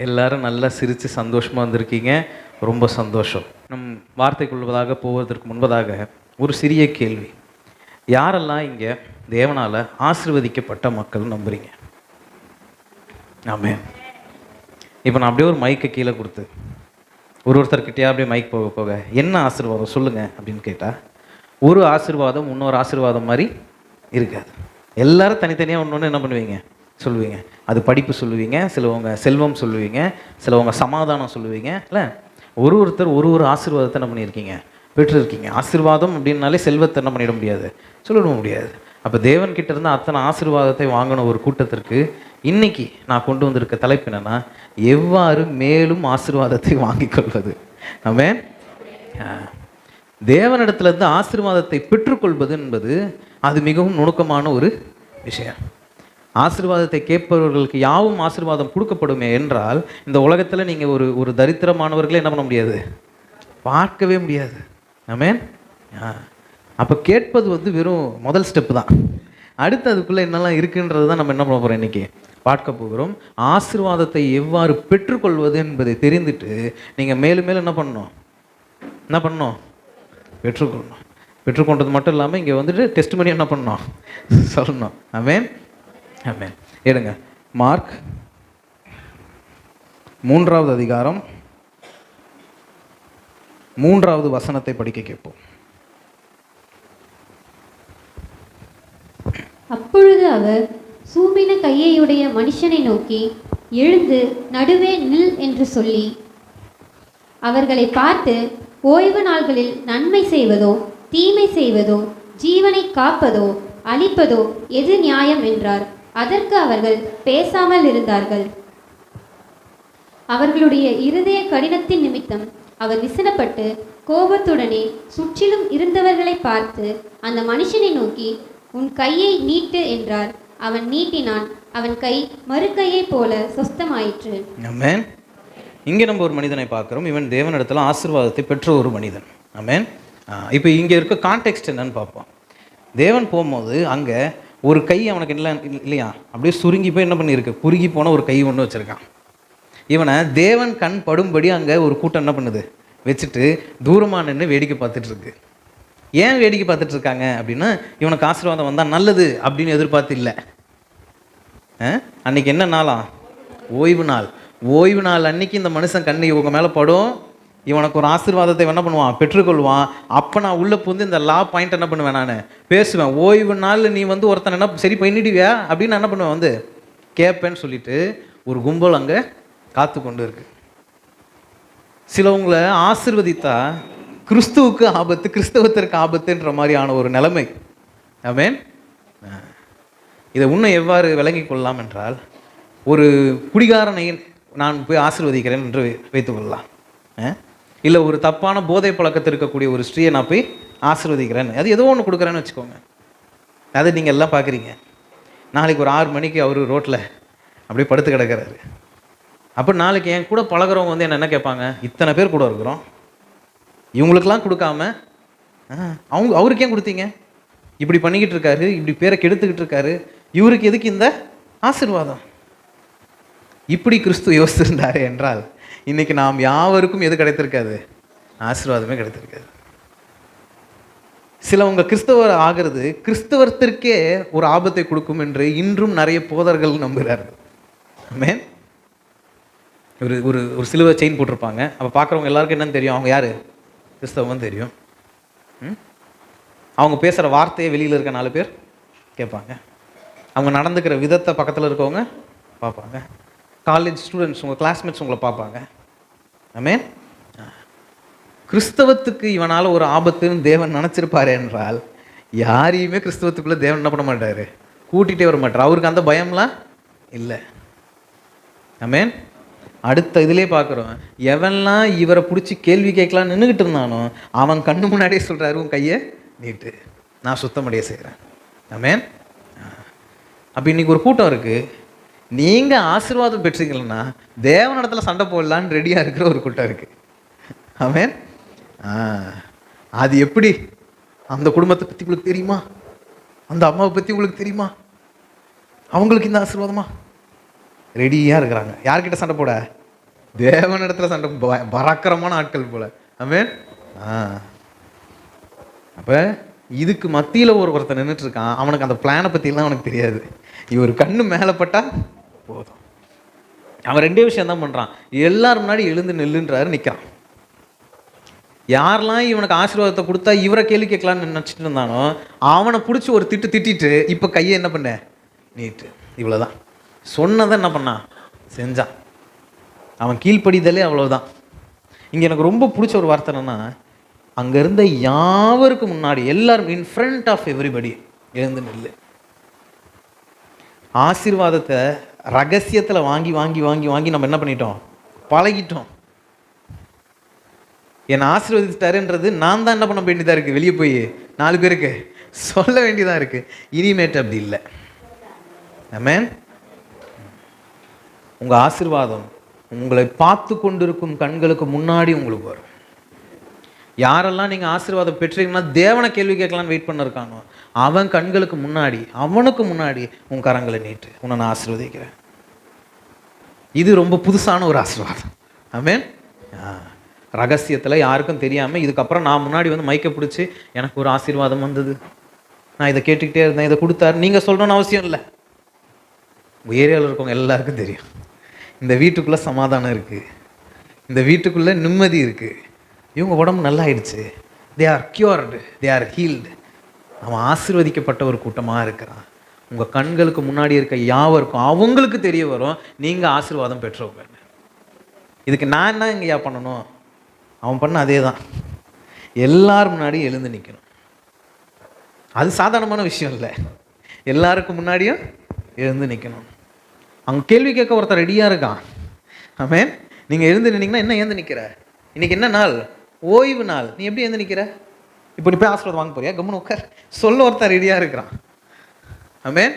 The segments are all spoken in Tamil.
எல்லாரும் நல்லா சிரித்து சந்தோஷமாக வந்திருக்கீங்க. ரொம்ப சந்தோஷம். நம் வார்த்தைக்குள்வதாக போவதற்கு முன்பதாக ஒரு சிறிய கேள்வி. யாரெல்லாம் இங்கே தேவனால் ஆசீர்வதிக்கப்பட்ட மக்கள் நம்புறீங்க? ஆமென். இப்போ நான் அப்படியே ஒரு மைக்கை கீழே கொடுத்து ஒருத்தர்கிட்டயா அப்படியே மைக் போக போக என்ன ஆசீர்வாதம் சொல்லுங்கள் அப்படின்னு கேட்டால், ஒரு ஆசீர்வாதம் இன்னொரு ஆசீர்வாதம் மாதிரி இருக்காது. எல்லாரும் தனித்தனியாக ஒன்று என்ன பண்ணுவீங்க சொல்லுவீங்க. அது படிப்பு சொல்லுவீங்க, சிலவங்க செல்வம் சொல்லுவீங்க, சிலவங்க சமாதானம் சொல்லுவீங்க. இல்லை, ஒருத்தர் ஒரு ஆசீர்வாதத்தை என்ன பண்ணியிருக்கீங்க, பெற்றிருக்கீங்க. ஆசீர்வாதம் அப்படின்னாலே செல்வத்தை என்ன பண்ணிட முடியாது, சொல்லிட முடியாது. அப்போ தேவன்கிட்ட இருந்து அத்தனை ஆசீர்வாதத்தை வாங்கின ஒரு கூட்டத்திற்கு இன்னைக்கு நான் கொண்டு வந்திருக்க தலைப்பு என்னன்னா, எவ்வாறு மேலும் ஆசீர்வாதத்தை வாங்கிக் கொள்வது. ஆமென். தேவனிடத்திலிருந்து ஆசீர்வாதத்தை பெற்றுக்கொள்வது என்பது அது மிகவும் நுணுக்கமான ஒரு விஷயம். ஆசீர்வாதத்தை கேட்பவர்களுக்கு யாவும் ஆசீர்வாதம் கொடுக்கப்படுமே என்றால், இந்த உலகத்தில் நீங்கள் ஒரு தரித்திரமானவர்களே என்ன பண்ண முடியாது, பார்க்கவே முடியாது. ஆமென். அப்போ கேட்பது வெறும் முதல் ஸ்டெப்பு தான். அடுத்து அதுக்குள்ளே என்னெல்லாம் இருக்குன்றது தான் நம்ம என்ன பண்ண போகிறோம் இன்றைக்கி பார்க்க போகிறோம். ஆசீர்வாதத்தை எவ்வாறு பெற்றுக்கொள்வது என்பதை தெரிந்துட்டு நீங்கள் மேலும் மேலும் என்ன பண்ணணும், பெற்றுக்கொள்ளணும். பெற்றுக்கொண்டது மட்டும் இல்லாமல் இங்கே வந்துட்டு டெஸ்ட் பண்ணி என்ன பண்ணணும், சொல்லணும். ஆமென். ஆமென். எடுங்க மார்க் 3வது அதிகாரம் 3வது வசனத்தை படிக்க கேட்போம். அப்பொழுது அவர் சூம்பின கையையுடைய மனுஷனை நோக்கி, எழுந்து நடுவே நில் என்று சொல்லி அவர்களை பார்த்து, ஓய்வு நாள்களில் நன்மை செய்வதோ தீமை செய்வதோ ஜீவனை காப்பதோ அழிப்பதோ எது நியாயம் என்றார். அதற்கு அவர்கள் பேசாமல் இருந்தார்கள். அவர்களுடைய இருதய கடினத்தின் நிமித்தம் அவர் விசனப்பட்டு கோபத்துடனே சுற்றிலும் இருந்தவர்களை பார்த்து அந்த மனுஷனை நோக்கி, உன் கையை நீட்டு என்றார். அவன் நீட்டினான். அவன் கை மறுக்கையை போல சொஸ்தமாயிற்று. ஆமென். இங்கே நம்ம ஒரு மனிதனை பார்க்குறோம். இவன் தேவனிடத்தில் ஆசீர்வாதத்தை பெற்ற ஒரு மனிதன். ஆமென். இப்போ இங்கே இருக்க கான்டெக்ஸ்ட் என்னன்னு பார்ப்போம். தேவன் போகும்போது அங்கே ஒரு கை அவனுக்கு இல்லையா, அப்படியே சுருங்கி போய் என்ன பண்ணியிருக்கு, குறுகி போன ஒரு கை ஒன்று வச்சுருக்கான். இவனை தேவன் கண் படும்படி அங்கே ஒரு கூட்டம் என்ன பண்ணுது வச்சுட்டு தூரமாக நின்று வேடிக்கை பார்த்துட்ருக்கு. ஏன் வேடிக்கை பார்த்துட்டு இருக்காங்க அப்படின்னா, இவனுக்கு ஆசீர்வாதம் வந்தால் நல்லது அப்படின்னு எதிர்பார்த்து இல்லை. அன்னைக்கு என்ன நாளாம், ஓய்வு நாள். ஓய்வு நாள் அன்னைக்கு இந்த மனுஷன் கண்ணு இவங்க மேலே படும், இவனுக்கு ஒரு ஆசீர்வாதத்தை என்ன பண்ணுவான், பெற்றுக்கொள்வான். அப்போ நான் உள்ளே புந்து இந்த லா பாயிண்ட் என்ன பண்ணுவேன், நான் பேசுவேன். ஓய்வு நாள் நீ ஒருத்தன் என்ன சரி பண்ணிடுவியா அப்படின்னு என்ன பண்ணுவேன், கேட்பேன்னு சொல்லிட்டு ஒரு கும்பல் அங்கே காத்து கொண்டு இருக்கு. சிலவங்களை ஆசீர்வதித்தா கிறிஸ்துவுக்கு ஆபத்து, கிறிஸ்தவத்திற்கு ஆபத்துன்ற மாதிரியான ஒரு நிலைமை. ஆமென். இதை இன்னும் எவ்வாறு விளங்கி கொள்ளலாம் என்றால், ஒரு குடிகாரனை நான் போய் ஆசீர்வதிக்கிறேன் என்று வைத்துக்கொள்ளலாம். இல்லை ஒரு தப்பான போதை பழக்கத்தில் இருக்கக்கூடிய ஒரு ஸ்திரீயை நான் போய் ஆசீர்வதிக்கிறேன், அது ஏதோ ஒன்று கொடுக்குறேன்னு வச்சுக்கோங்க. அதை நீங்கள் எல்லாம் பார்க்குறீங்க. நாளைக்கு ஒரு 6 மணிக்கு அவர் ரோட்டில் அப்படியே படுத்து கிடக்கிறாரு. அப்போ நாளைக்கு என் கூட பழகிறவங்க என்ன கேட்பாங்க, இத்தனை பேர் கூட இருக்கிறோம், இவங்களுக்கெல்லாம் கொடுக்காம அவருக்கு ஏன் கொடுத்தீங்க, இப்படி பண்ணிக்கிட்டு இருக்காரு, இப்படி பேரை கெடுத்துக்கிட்டு இருக்காரு, இவருக்கு எதுக்கு இந்த ஆசீர்வாதம்? இப்படி கிறிஸ்து யோசிச்சிருந்தாரு என்றால் இன்னைக்கு நாம் யாவருக்கும் எது கிடைத்திருக்காது, ஆசீர்வாதமே கிடைத்திருக்காது. சிலவங்க கிறிஸ்தவர் ஆகிறது கிறிஸ்தவத்திற்கே ஒரு ஆபத்தை கொடுக்கும் என்று இன்றும் நிறைய போதர்கள் நம்புகிறார்கள். ஆமென். ஒரு ஒரு ஒரு சிலுவை செயின் போட்டிருப்பாங்க. அப்போ பார்க்குறவங்க எல்லாருக்கும் என்னன்னு தெரியும், அவங்க யார், கிறிஸ்தவம் தெரியும். அவங்க பேசுகிற வார்த்தையை வெளியில் இருக்க 4 பேர் கேட்பாங்க. அவங்க நடந்துக்கிற விதத்தை பக்கத்தில் இருக்கவங்க பார்ப்பாங்க. காலேஜ் ஸ்டூடெண்ட்ஸ், உங்கள் கிளாஸ்மேட்ஸ் உங்களை பார்ப்பாங்க. ஆமென். கிறிஸ்தவத்துக்கு இவனால் ஒரு ஆபத்துன்னு தேவன் நினச்சிருப்பாரு என்றால், யாரையுமே கிறிஸ்தவத்துக்குள்ளே தேவன் என்ன பண்ண மாட்டார், கூட்டிகிட்டே வர மாட்டார். அவருக்கு அந்த பயம்லாம் இல்லை. ஆமென். அடுத்த இதிலே பார்க்குறோம், எவன்லாம் இவரை பிடிச்சி கேள்வி கேட்கலாம் நின்றுக்கிட்டு இருந்தானோ அவன் கண்ணு முன்னாடியே சொல்கிறாரு, உன் கையை நீட்டு, நான் சுத்தமடைய செய்கிறேன். ஆமென். அப்போ இன்றைக்கி ஒரு கூட்டம் இருக்குது, நீங்கள் ஆசீர்வாதம் பெற்றீங்கன்னா தேவனிடத்தில் சண்டை போடலான்னு ரெடியாக இருக்கிற ஒரு கூட்டம் இருக்குது. ஆமென். அது எப்படி, அந்த குடும்பத்தை பற்றி உங்களுக்கு தெரியுமா, அந்த அம்மாவை பற்றி உங்களுக்கு தெரியுமா, அவங்களுக்கு இந்த ஆசீர்வாதமா, ரெடியாக இருக்கிறாங்க. யார்கிட்ட சண்டை போட, தேவனிடத்துல சண்டை பராக்கிரமான ஆட்கள் போல. ஆமென். அப்போ இதுக்கு மத்தியில் ஒருத்தன் நின்றுட்டு இருக்கான். அவனுக்கு அந்த பிளானை பற்றிலாம் அவனுக்கு தெரியாது. இவர் கண்ணு மேலே பட்டா போதும். அவன் ரெண்டே விஷயம் தான் பண்ணுறான். எல்லாரும் முன்னாடி எழுந்து நெல்லுன்றாரு, நிற்கிறான். யாரெல்லாம் இவனுக்கு ஆசீர்வாதத்தை கொடுத்தா இவரை கேள்வி கேட்கலான்னு நினச்சிட்டு இருந்தானோ அவனை பிடிச்சி ஒரு திட்டிட்டு இப்போ கையை என்ன பண்ண நீட்டு. இவ்வளோதான் சொன்னதை என்ன பண்ணான், செஞ்சான். அவன் கீழ்ப்படிதலே அவ்வளோதான். இங்கே எனக்கு ரொம்ப பிடிச்ச ஒரு வார்த்தை என்னன்னா, அங்கே இருந்த யாவருக்கு முன்னாடி எல்லாரும் இன் ஃப்ரண்ட் ஆஃப் எவ்ரிபடி எழுந்து நெல்லு. ஆசீர்வாதத்தை ரகசியத்தில் வாங்கி வாங்கி வாங்கி வாங்கி நம்ம என்ன பண்ணிட்டோம், பழகிட்டோம். என்னை ஆசீர்வதிச்சிட்டாருன்றது நான் தான் என்ன பண்ண வேண்டியதாக இருக்குது, வெளியே போய் 4 பேருக்கு சொல்ல வேண்டியதாக இருக்குது. இனிமேட்டு அப்படி இல்லை. ஆமென். உங்கள் ஆசீர்வாதம் உங்களை பார்த்து கொண்டிருக்கும் கண்களுக்கு முன்னாடி உங்களுக்கு வரும். யாரெல்லாம் நீங்கள் ஆசீர்வாதம் பெற்றீங்கன்னா தேவனை கேள்வி கேட்கலான்னு வெயிட் பண்ண இருக்கானோ அவன் கண்களுக்கு முன்னாடி, அவனுக்கு முன்னாடி உன் கரங்களை நீட்டு, உன்னை நான் ஆசீர்வதிக்கிறேன். இது ரொம்ப புதுசான ஒரு ஆசீர்வாதம். ஆமென். ரகசியத்தில் யாருக்கும் தெரியாமல் இதுக்கப்புறம் நான் முன்னாடி வந்து மைக்கை பிடிச்சி எனக்கு ஒரு ஆசீர்வாதம் வந்தது, நான் இதை கேட்டுக்கிட்டே இருந்தேன், இதை கொடுத்தாரு, நீங்கள் சொல்லணும்னு அவசியம் இல்லை. ஏரியாவில் இருக்கவங்க எல்லாருக்கும் தெரியும். இந்த வீட்டுக்குள்ளே சமாதானம் இருக்குது, இந்த வீட்டுக்குள்ளே நிம்மதி இருக்குது, இவங்க உடம்பு நல்லா ஆயிடுச்சு, they are cured, they are healed. அவன் ஆசீர்வதிக்கப்பட்ட ஒரு கூட்டமாக இருக்கிறான். உங்கள் கண்களுக்கு முன்னாடி இருக்க யாவருக்கும் அவங்களுக்கு தெரிய வரும் நீங்கள் ஆசீர்வாதம் பெற்றவங்க. இதுக்கு நான் என்ன இங்கேயா பண்ணணும், அவன் பண்ண அதே தான். எல்லாரும் முன்னாடி எழுந்து நிற்கணும். அது சாதாரணமான விஷயம் இல்லை. எல்லாருக்கும் முன்னாடியும் எழுந்து நிற்கணும். அவங்க கேள்வி கேட்க ஒருத்தர் ரெடியாக இருக்கான். ஆமென். நீங்கள் எழுந்து நின்னீங்கன்னா என்ன எழுந்து நிற்கிற, இன்றைக்கி என்ன நாள், ஓய்வு நாள், நீ எப்படி எழுந்து நிற்கிற, இப்போ நீ போய் ஆசீர்வாதம் வாங்க போறியா, கம்முன்னு உட்கார் சொல்ல ஒருத்தர் ரெடியாக இருக்கிறான். ஆமென்.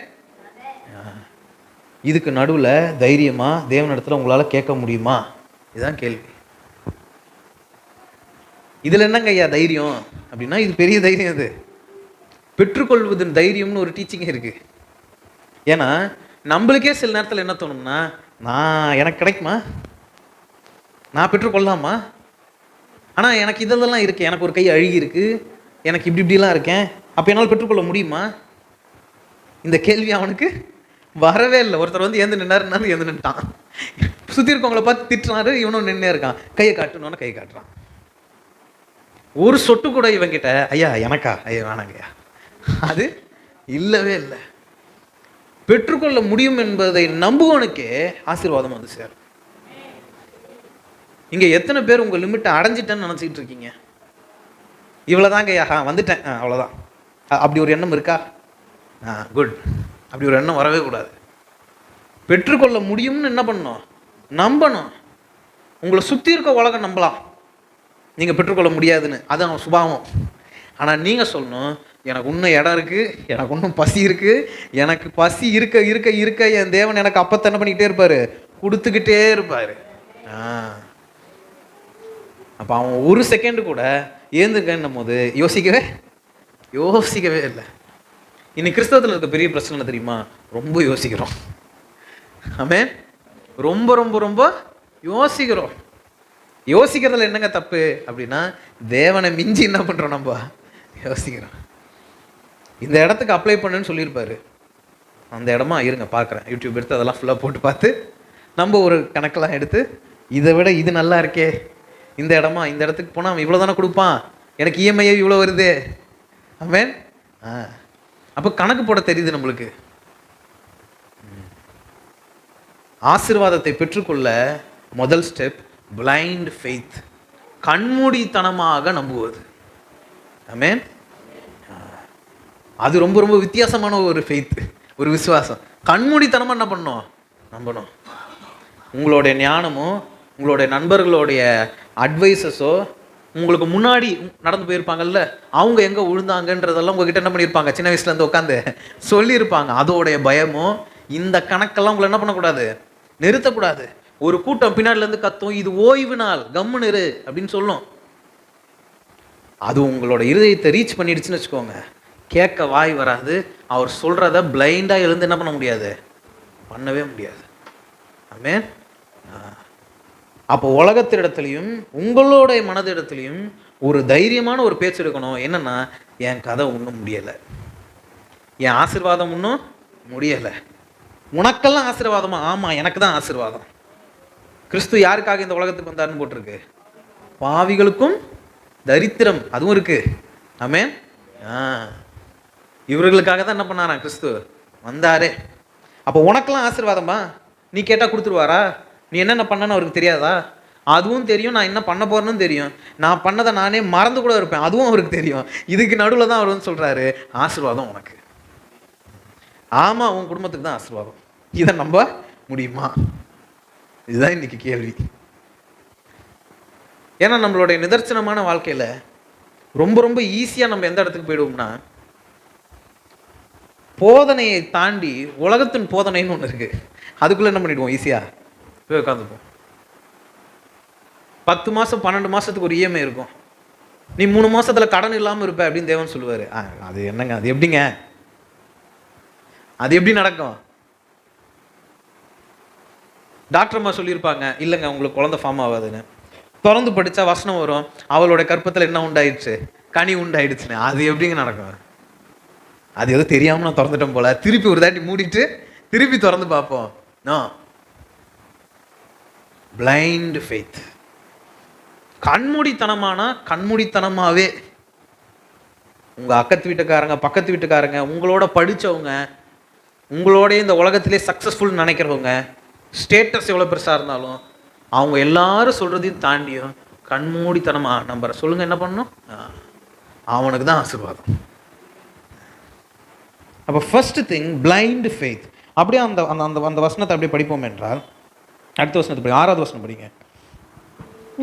இதுக்கு நடுவில் தைரியமாக தேவனிடத்தில் உங்களால் கேட்க முடியுமா, இதுதான் கேள்வி. இதில் என்னங்க ஐயா தைரியம் அப்படின்னா, இது பெரிய தைரியம். இது பெற்றுக்கொள்வதன் தைரியம்னு ஒரு டீச்சிங்கே இருக்குது. ஏன்னா நம்மளுக்கே சில நேரத்தில் என்ன தோணும்னா, எனக்கு கிடைக்குமா, நான் பெற்றுக்கொள்ளலாமா, ஆனால் எனக்கு இதெல்லாம் இருக்குது, எனக்கு ஒரு கை அழுகி இருக்குது, எனக்கு இப்படிலாம் இருக்கேன், அப்போ என்னால் பெற்றுக்கொள்ள முடியுமா? இந்த கேள்வி அவனுக்கு வரவே இல்லை. ஒருத்தர் வந்து ஏந்து நின்னாருன்னாரு, ஏந்து நின்ட்டான். சுற்றி இருக்கவங்கள பார்த்து திட்டுறாரு, இவனும் நின்னே இருக்கான். கையை காட்டணுன்னு கை காட்டுறான். ஒரு சொட்டு கூட இவங்கிட்ட ஐயா எனக்கா, ஐயா வேணாங்கய்யா, அது இல்லவே இல்லை. பெற்றுக்கொள்ள முடியும் என்பதை நம்புவனுக்கே ஆசீர்வாதம் வந்து சேரும். இங்கே எத்தனை பேர் உங்கள் லிமிட்டை அடைஞ்சிட்டேன்னு நினச்சிக்கிட்டு இருக்கீங்க? இவ்வளோதாங்க ஐயா, வந்துட்டேன், அவ்வளோதான். அப்படி ஒரு எண்ணம் இருக்கா? குட். அப்படி ஒரு எண்ணம் வரவே கூடாது. பெற்றுக்கொள்ள முடியும்னு என்ன பண்ணணும், நம்பணும். உங்களை சுற்றி இருக்க உலகம் நம்பலாம் நீங்கள் பெற்றுக்கொள்ள முடியாதுன்னு, அது அவன் சுபாவம். ஆனால் நீங்கள் சொல்லணும், எனக்கு இன்னும் இடம் இருக்குது, எனக்கு இன்னும் பசி இருக்குது, எனக்கு பசி இருக்க இருக்க இருக்க என் தேவன் எனக்கு அப்போ என்ன பண்ணிக்கிட்டே இருப்பார், கொடுத்துக்கிட்டே இருப்பார். அப்போ அவன் ஒரு செகண்டு கூட ஏந்துக்கன்னும் போது யோசிக்கவே இல்லை. இன்னைக்கு கிறிஸ்தவத்தில் இருக்க பெரிய பிரச்சனை என்ன தெரியுமா, ரொம்ப யோசிக்கிறோம். ஆமென். ரொம்ப ரொம்ப ரொம்ப யோசிக்கிறோம். யோசிக்கிறதுல என்னங்க தப்பு அப்படின்னா, தேவனை மிஞ்சி என்ன பண்ணுறோம், நம்ம யோசிக்கிறோம். இந்த இடத்துக்கு அப்ளை பண்ணுன்னு சொல்லியிருப்பாரு, அந்த இடமா இருங்க பார்க்குறேன், யூடியூப் எடுத்து அதெல்லாம் ஃபுல்லாக போட்டு பார்த்து நம்ம ஒரு கணக்கெல்லாம் எடுத்து இதை விட இது நல்லா இருக்கே, இந்த இடமா, இந்த இடத்துக்கு போனால் அவன் இவ்வளோ தானே கொடுப்பான், எனக்கு இஎம்ஐ இவ்வளோ வருது. ஆமென். அப்போ கணக்கு போட தெரியுது நம்மளுக்கு. ஆசீர்வாதத்தை பெற்றுக்கொள்ள முதல் ஸ்டெப் பிளைண்ட் ஃபெய்த், கண்மூடித்தனமாக நம்புவது. ஆமென். அது ரொம்ப ரொம்ப வித்தியாசமான ஒரு ஃபெய்த், ஒரு விசுவாசம். கண்மூடித்தனமாக என்ன பண்ணணும், நம்பணும். உங்களுடைய ஞானமோ உங்களுடைய நண்பர்களுடைய அட்வைசஸோ உங்களுக்கு முன்னாடி நடந்து போயிருப்பாங்கல்ல, அவங்க எங்கே விழுந்தாங்கன்றதெல்லாம் உங்ககிட்ட என்ன பண்ணியிருப்பாங்க, சின்ன வயசுலேருந்து உட்காந்து சொல்லியிருப்பாங்க. அதோடைய பயமோ இந்த கணக்கெல்லாம் உங்களை என்ன பண்ணக்கூடாது, நிறுத்தக்கூடாது. ஒரு கூட்டம் பின்னாடிலேருந்து கத்தும், இது ஓய்வு நாள், கம்முன்னு இரு அப்படின்னு சொல்லும். அது உங்களோட இருதயத்தை ரீச் பண்ணிடுச்சுன்னு வச்சுக்கோங்க, கேட்க வாய் வராது. அவர் சொல்கிறத பிளைண்டாக எழுந்து என்ன பண்ண முடியாது, பண்ணவே முடியாது. ஆமென். அப்போ உலகத்திடத்துலையும் உங்களுடைய மனதிடத்துலையும் ஒரு தைரியமான ஒரு பேச்சு எடுக்கணும். என்னன்னா, என் கதை ஒன்றும் முடியலை, என் ஆசீர்வாதம் இன்னும் முடியலை. உனக்கெல்லாம் ஆசீர்வாதமா? ஆமாம், எனக்கு தான் ஆசீர்வாதம். கிறிஸ்து யாருக்காக இந்த உலகத்துக்கு வந்தாருன்னு போட்டிருக்கு? பாவிகளுக்கும் தரித்திரம், அதுவும் இருக்கு. ஆமென். இவர்களுக்காக தான் என்ன பண்ணாராம் கிறிஸ்து வந்தாரே. அப்போ உனக்கெல்லாம் ஆசீர்வாதமா? நீ கேட்டால் கொடுத்துருவாரா? நீ என்னென்ன பண்ணன்னு அவருக்கு தெரியாதா? அதுவும் தெரியும். நான் என்ன பண்ண போறேன்னு தெரியும். நான் பண்ணதை நானே மறந்து கூட இருப்பேன், அதுவும் அவருக்கு தெரியும். இதுக்கு நடுவில் தான் அவர் வந்து சொல்றாரு, ஆசீர்வாதம் உனக்கு. ஆமா, உன் குடும்பத்துக்கு தான் ஆசீர்வாதம். இதை நம்ப முடியுமா? இதுதான் இன்னைக்கு கேள்வி. ஏன்னா நம்மளுடைய நிதர்சனமான வாழ்க்கையில ரொம்ப ரொம்ப ஈஸியா நம்ம எந்த இடத்துக்கு போயிடுவோம்னா, போதனையை தாண்டி உலகத்தின் போதனைன்னு ஒன்று இருக்கு, அதுக்குள்ள என்ன பண்ணிடுவோம்? ஈஸியா போய் உட்காந்துப்போம். 10 மாசம் 12 மாசத்துக்கு ஒரு இஎம்ஐ இருக்கும். நீ 3 மாசத்துல கடன் இல்லாமல் இருப்ப அப்படின்னு தேவன் சொல்லுவாரு. அது என்னங்க, அது எப்படிங்க, அது எப்படி நடக்கும்? டாக்டர் அம்மா சொல்லியிருப்பாங்க, இல்லைங்க உங்களுக்கு குழந்தை ஃபார்ம் ஆகாதுன்னு. திறந்து படித்தா வசனம் வரும், அவளோட கற்பத்தில் என்ன உண்டாயிடுச்சு? கனி உண்டாயிடுச்சுன்னு. அது எப்படிங்க நடக்கும்? அது எதுவும் தெரியாமல் நான் திறந்துட்டோம் போல, திருப்பி ஒரு தாட்டி மூடிட்டு திருப்பி திறந்து பார்ப்போம். No, blind faith. கண்மூடித்தனமானா கண்மூடித்தனமாவே உங்கள் அக்கத்து வீட்டுக்காரங்க, பக்கத்து வீட்டுக்காரங்க, உங்களோட படித்தவங்க, உங்களோட இந்த உலகத்திலே சக்ஸஸ்ஃபுல் நினைக்கிறவங்க, ஸ்டேட்டஸ் எவ்வளோ பெருசாக இருந்தாலும் அவங்க எல்லாரும் சொல்கிறதையும் தாண்டியும் கண்மூடித்தனமாக நம்புற சொல்லுங்க, என்ன பண்ணணும்? அவனுக்கு தான் ஆசீர்வாதம். அப்போ ஃபர்ஸ்ட் திங் பிளைண்ட் ஃபெய்த். அப்படியே அந்த அந்த அந்த வசனத்தை அப்படியே படிப்போம் என்றால், அடுத்த வசனத்தை படி, 6வது வசனம் படிங்க.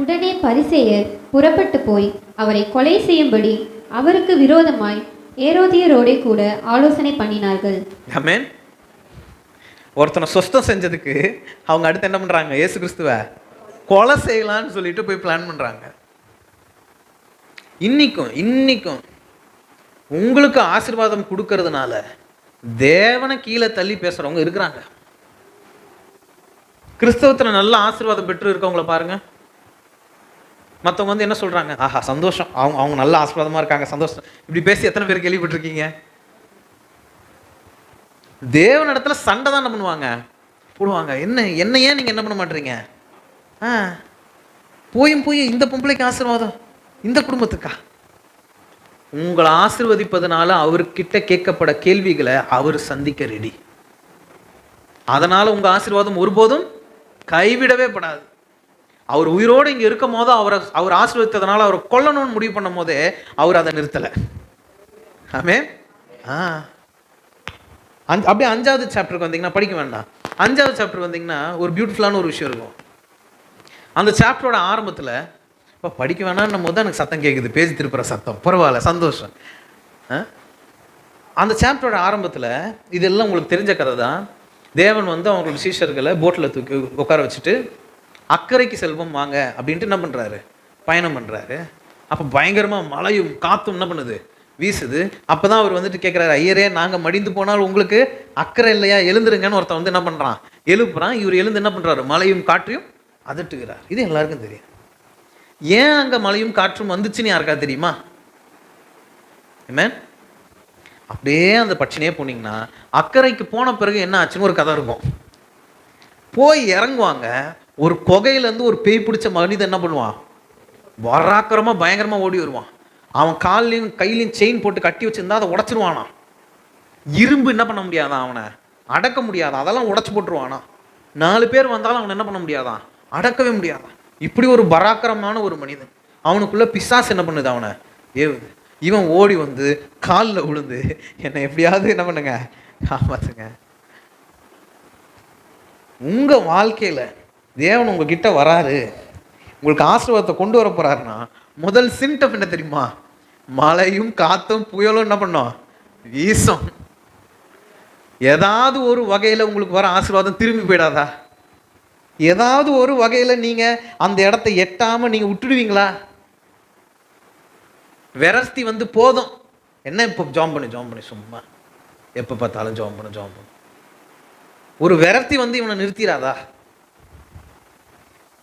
உடனே பரிசேயர் புறப்பட்டு போய் அவரை கொலை செய்யும்படி அவருக்கு விரோதமாய் ஏரோதியரோடே கூட ஆலோசனை பண்ணினார்கள். ஆமென். ஒருத்தனை சொஸ்தம் செஞ்சதுக்கு அவங்க அடுத்து என்ன பண்றாங்க? இயேசு கிறிஸ்துவை கொலை செய்யலான்னு சொல்லிட்டு போய் பிளான் பண்றாங்க. இன்னைக்கும் உங்களுக்கு ஆசீர்வாதம் கொடுக்கறதுனால தேவனை கீழே தள்ளி பேசுறவங்க இருக்கிறாங்க. கிறிஸ்தவத்துல நல்ல ஆசீர்வாதம் பெற்று இருக்கவங்கள பாருங்க. மற்றவங்க வந்து என்ன சொல்றாங்க? ஆஹா சந்தோஷம், அவங்க நல்ல ஆசீர்வாதமா இருக்காங்க, சந்தோஷம். இப்படி பேசி எத்தனை பேர் கேள்விப்பட்டிருக்கீங்க? தேவனிடத்துல சண்டை தான் என்ன பண்ணுவாங்க? போடுவாங்க. என்ன ஏன் நீங்க என்ன பண்ண மாட்டீங்க? போய் இந்த பொம்பளைக்கு ஆசீர்வாதம், இந்த குடும்பத்துக்கா? உங்களை ஆசீர்வதிப்பதனால அவர்கிட்ட கேட்கப்பட கேள்விகளை அவர் சந்திக்க ரெடி. அதனால உங்க ஆசீர்வாதம் ஒருபோதும் கைவிடவே படாது. அவர் உயிரோடு இங்க இருக்கும் போது அவர் ஆசீர்வதித்ததுனால அவர் கொல்லணும்னு முடிவு பண்ணும் போதே அவர் அதை நிறுத்தலை. ஆமென். அப்படியே 5வது சாப்டருக்கு வந்தீங்கன்னா, படிக்க வேண்டாம், 5வது சாப்டர் வந்தீங்கன்னா ஒரு பியூட்டிஃபுல்லான ஒரு விஷயம் இருக்கும். அந்த சாப்டரோட ஆரம்பத்தில், இப்போ படிக்க வேணாம்னும் போது எனக்கு சத்தம் கேட்குது, பேசி திருப்புற சத்தம், பரவாயில்ல, சந்தோஷம். அந்த சாப்டரோட ஆரம்பத்தில் இதெல்லாம் உங்களுக்கு தெரிஞ்ச கதை தான். தேவன் வந்து அவங்களோட சீஷர்களை போட்டில் தூக்கி உட்கார வச்சுட்டு அக்கறைக்கு செல்வம் வாங்க அப்படின்ட்டு என்ன பண்ணுறாரு? பயணம் பண்ணுறாரு. அப்போ பயங்கரமாக மழையும் காற்றும் என்ன பண்ணுது? வீசுது. அப்போ தான் அவர் வந்துட்டு கேட்குறாரு, ஐயரே நாங்கள் மடிந்து போனால் உங்களுக்கு அக்கறை இல்லையா? எழுந்துருங்கன்னு ஒருத்தன் வந்து என்ன பண்ணுறான்? எழுப்புறான். இவர் எழுந்து என்ன பண்ணுறாரு? மழையும் காற்றையும் அதட்டுகிறார். இது எல்லாருக்கும் தெரியும். ஏன் அங்கே மழையும் காற்றும் வந்துச்சுன்னு யாருக்கா தெரியுமா? ஆமென். அப்படியே அந்த பட்சணையே போனீங்கன்னா, அக்கறைக்கு போன பிறகு என்ன ஆச்சுன்னு ஒரு கதை இருக்கும். போய் இறங்குவாங்க. ஒரு குகையிலேருந்து ஒரு பேய் பிடிச்ச மனிதன் என்ன பண்ணுவான்? வராக்கரமாக பயங்கரமாக ஓடி வருவான். அவன் கால்லையும் கையிலையும் செயின் போட்டு கட்டி வச்சிருந்தா அதை உடச்சிருவானா. இரும்பு என்ன பண்ண முடியாதான்? அவனை அடக்க முடியாதான், அதெல்லாம் உடச்சி போட்டுருவானா. 4 பேர் வந்தாலும் அவனை என்ன பண்ண முடியாதான்? அடக்கவே முடியாதான். இப்படி ஒரு பராக்கிரமான ஒரு மனிதன். அவனுக்குள்ள பிசாசு என்ன பண்ணுது? அவனை ஏவுது. இவன் ஓடி வந்து காலில் விழுந்து, என்னை எப்படியாவது என்ன பண்ணுங்க, காப்பாத்துங்க. உங்க வாழ்க்கையில தேவன் உங்ககிட்ட வராரு, உங்களுக்கு ஆசீர்வாதத்தை கொண்டு வர போறாருன்னா, முதல் சிம்டம் என்ன தெரியுமா? மழையும் காத்தும் புயலும் என்ன பண்ணோம்? வீசும். ஏதாவது ஒரு வகையில உங்களுக்கு வர ஆசீர்வாதம் திரும்பி போயிடாதா? ஏதாவது ஒரு வகையில நீங்க அந்த இடத்தை எட்டாம நீங்க விட்டுடுவீங்களா? விரஸ்தி வந்து போதும், என்ன இப்போ ஜாம் பண்ணி சும்மா எப்ப பார்த்தாலும் ஜாம் பண்ண ஒரு விரக்தி வந்து இவனை நிறுத்திடாதா?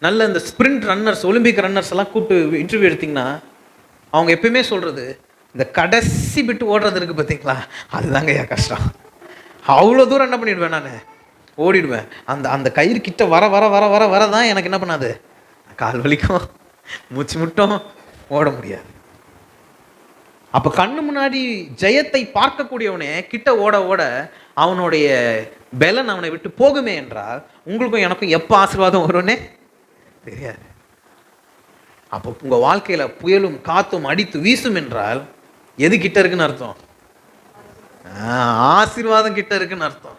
நல்ல இந்த ஸ்ப்ரிண்ட் ரன்னர்ஸ், ஒலிம்பிக் ரன்னர்ஸ் எல்லாம் கூப்பிட்டு இன்டர்வியூ எடுத்திங்கன்னா அவங்க எப்பயுமே சொல்கிறது, இந்த கடைசி விட்டு ஓடுறது இருக்குது பார்த்தீங்களா, அதுதாங்க என் கஷ்டம். அவ்வளோ தூரம் என்ன பண்ணிவிடுவேன், நான் ஓடிடுவேன். அந்த அந்த கயிறு கிட்ட வர வர வர வர வர தான் எனக்கு என்ன பண்ணாது, கால் வலிக்கும், மூச்சு முட்டும், ஓட முடியாது. அப்போ கண்ணு முன்னாடி ஜெயத்தை பார்க்கக்கூடியவனே கிட்ட ஓட ஓட அவனுடைய பலன் அவனை விட்டு போகுமே என்றால் உங்களுக்கும் எனக்கும் எப்போ ஆசீர்வாதம் வரும்னே தெரியாது. அப்போ உங்கள் வாழ்க்கையில் புயலும் காத்தும் அடித்து வீசும் என்றால் எது கிட்ட இருக்குன்னு அர்த்தம்? ஆசீர்வாதம் கிட்ட இருக்குன்னு அர்த்தம்.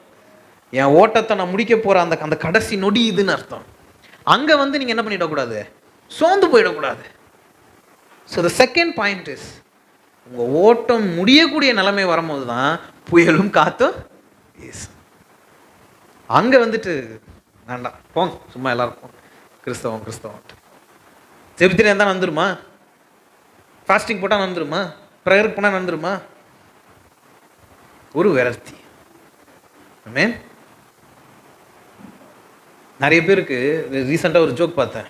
என் ஓட்டத்தை நான் முடிக்க போகிற அந்த அந்த கடைசி நொடி இதுன்னு அர்த்தம். அங்கே வந்து நீங்கள் என்ன பண்ணிடக்கூடாது, சோர்ந்து போயிடக்கூடாது. So the second point is, உங்கள் ஓட்டம் முடியக்கூடிய நிலைமை வரும்போது தான் புயலும் காத்தும் வீசும். அங்கே வந்துட்டு வேண்டாம் போங்க, சும்மா எல்லாருக்கும் கிறிஸ்தவம் கிறிஸ்தவம் ஜெபித்திரே தான் வந்துருமா, ஃபாஸ்டிங் போட்டால் வந்துருமா, ப்ரேயருக்கு போனால் வந்துருமா? ஒரு விரக்தி. ஆமென். நிறைய பேருக்கு ரீசெண்டாக ஒரு ஜோக் பார்த்தேன்.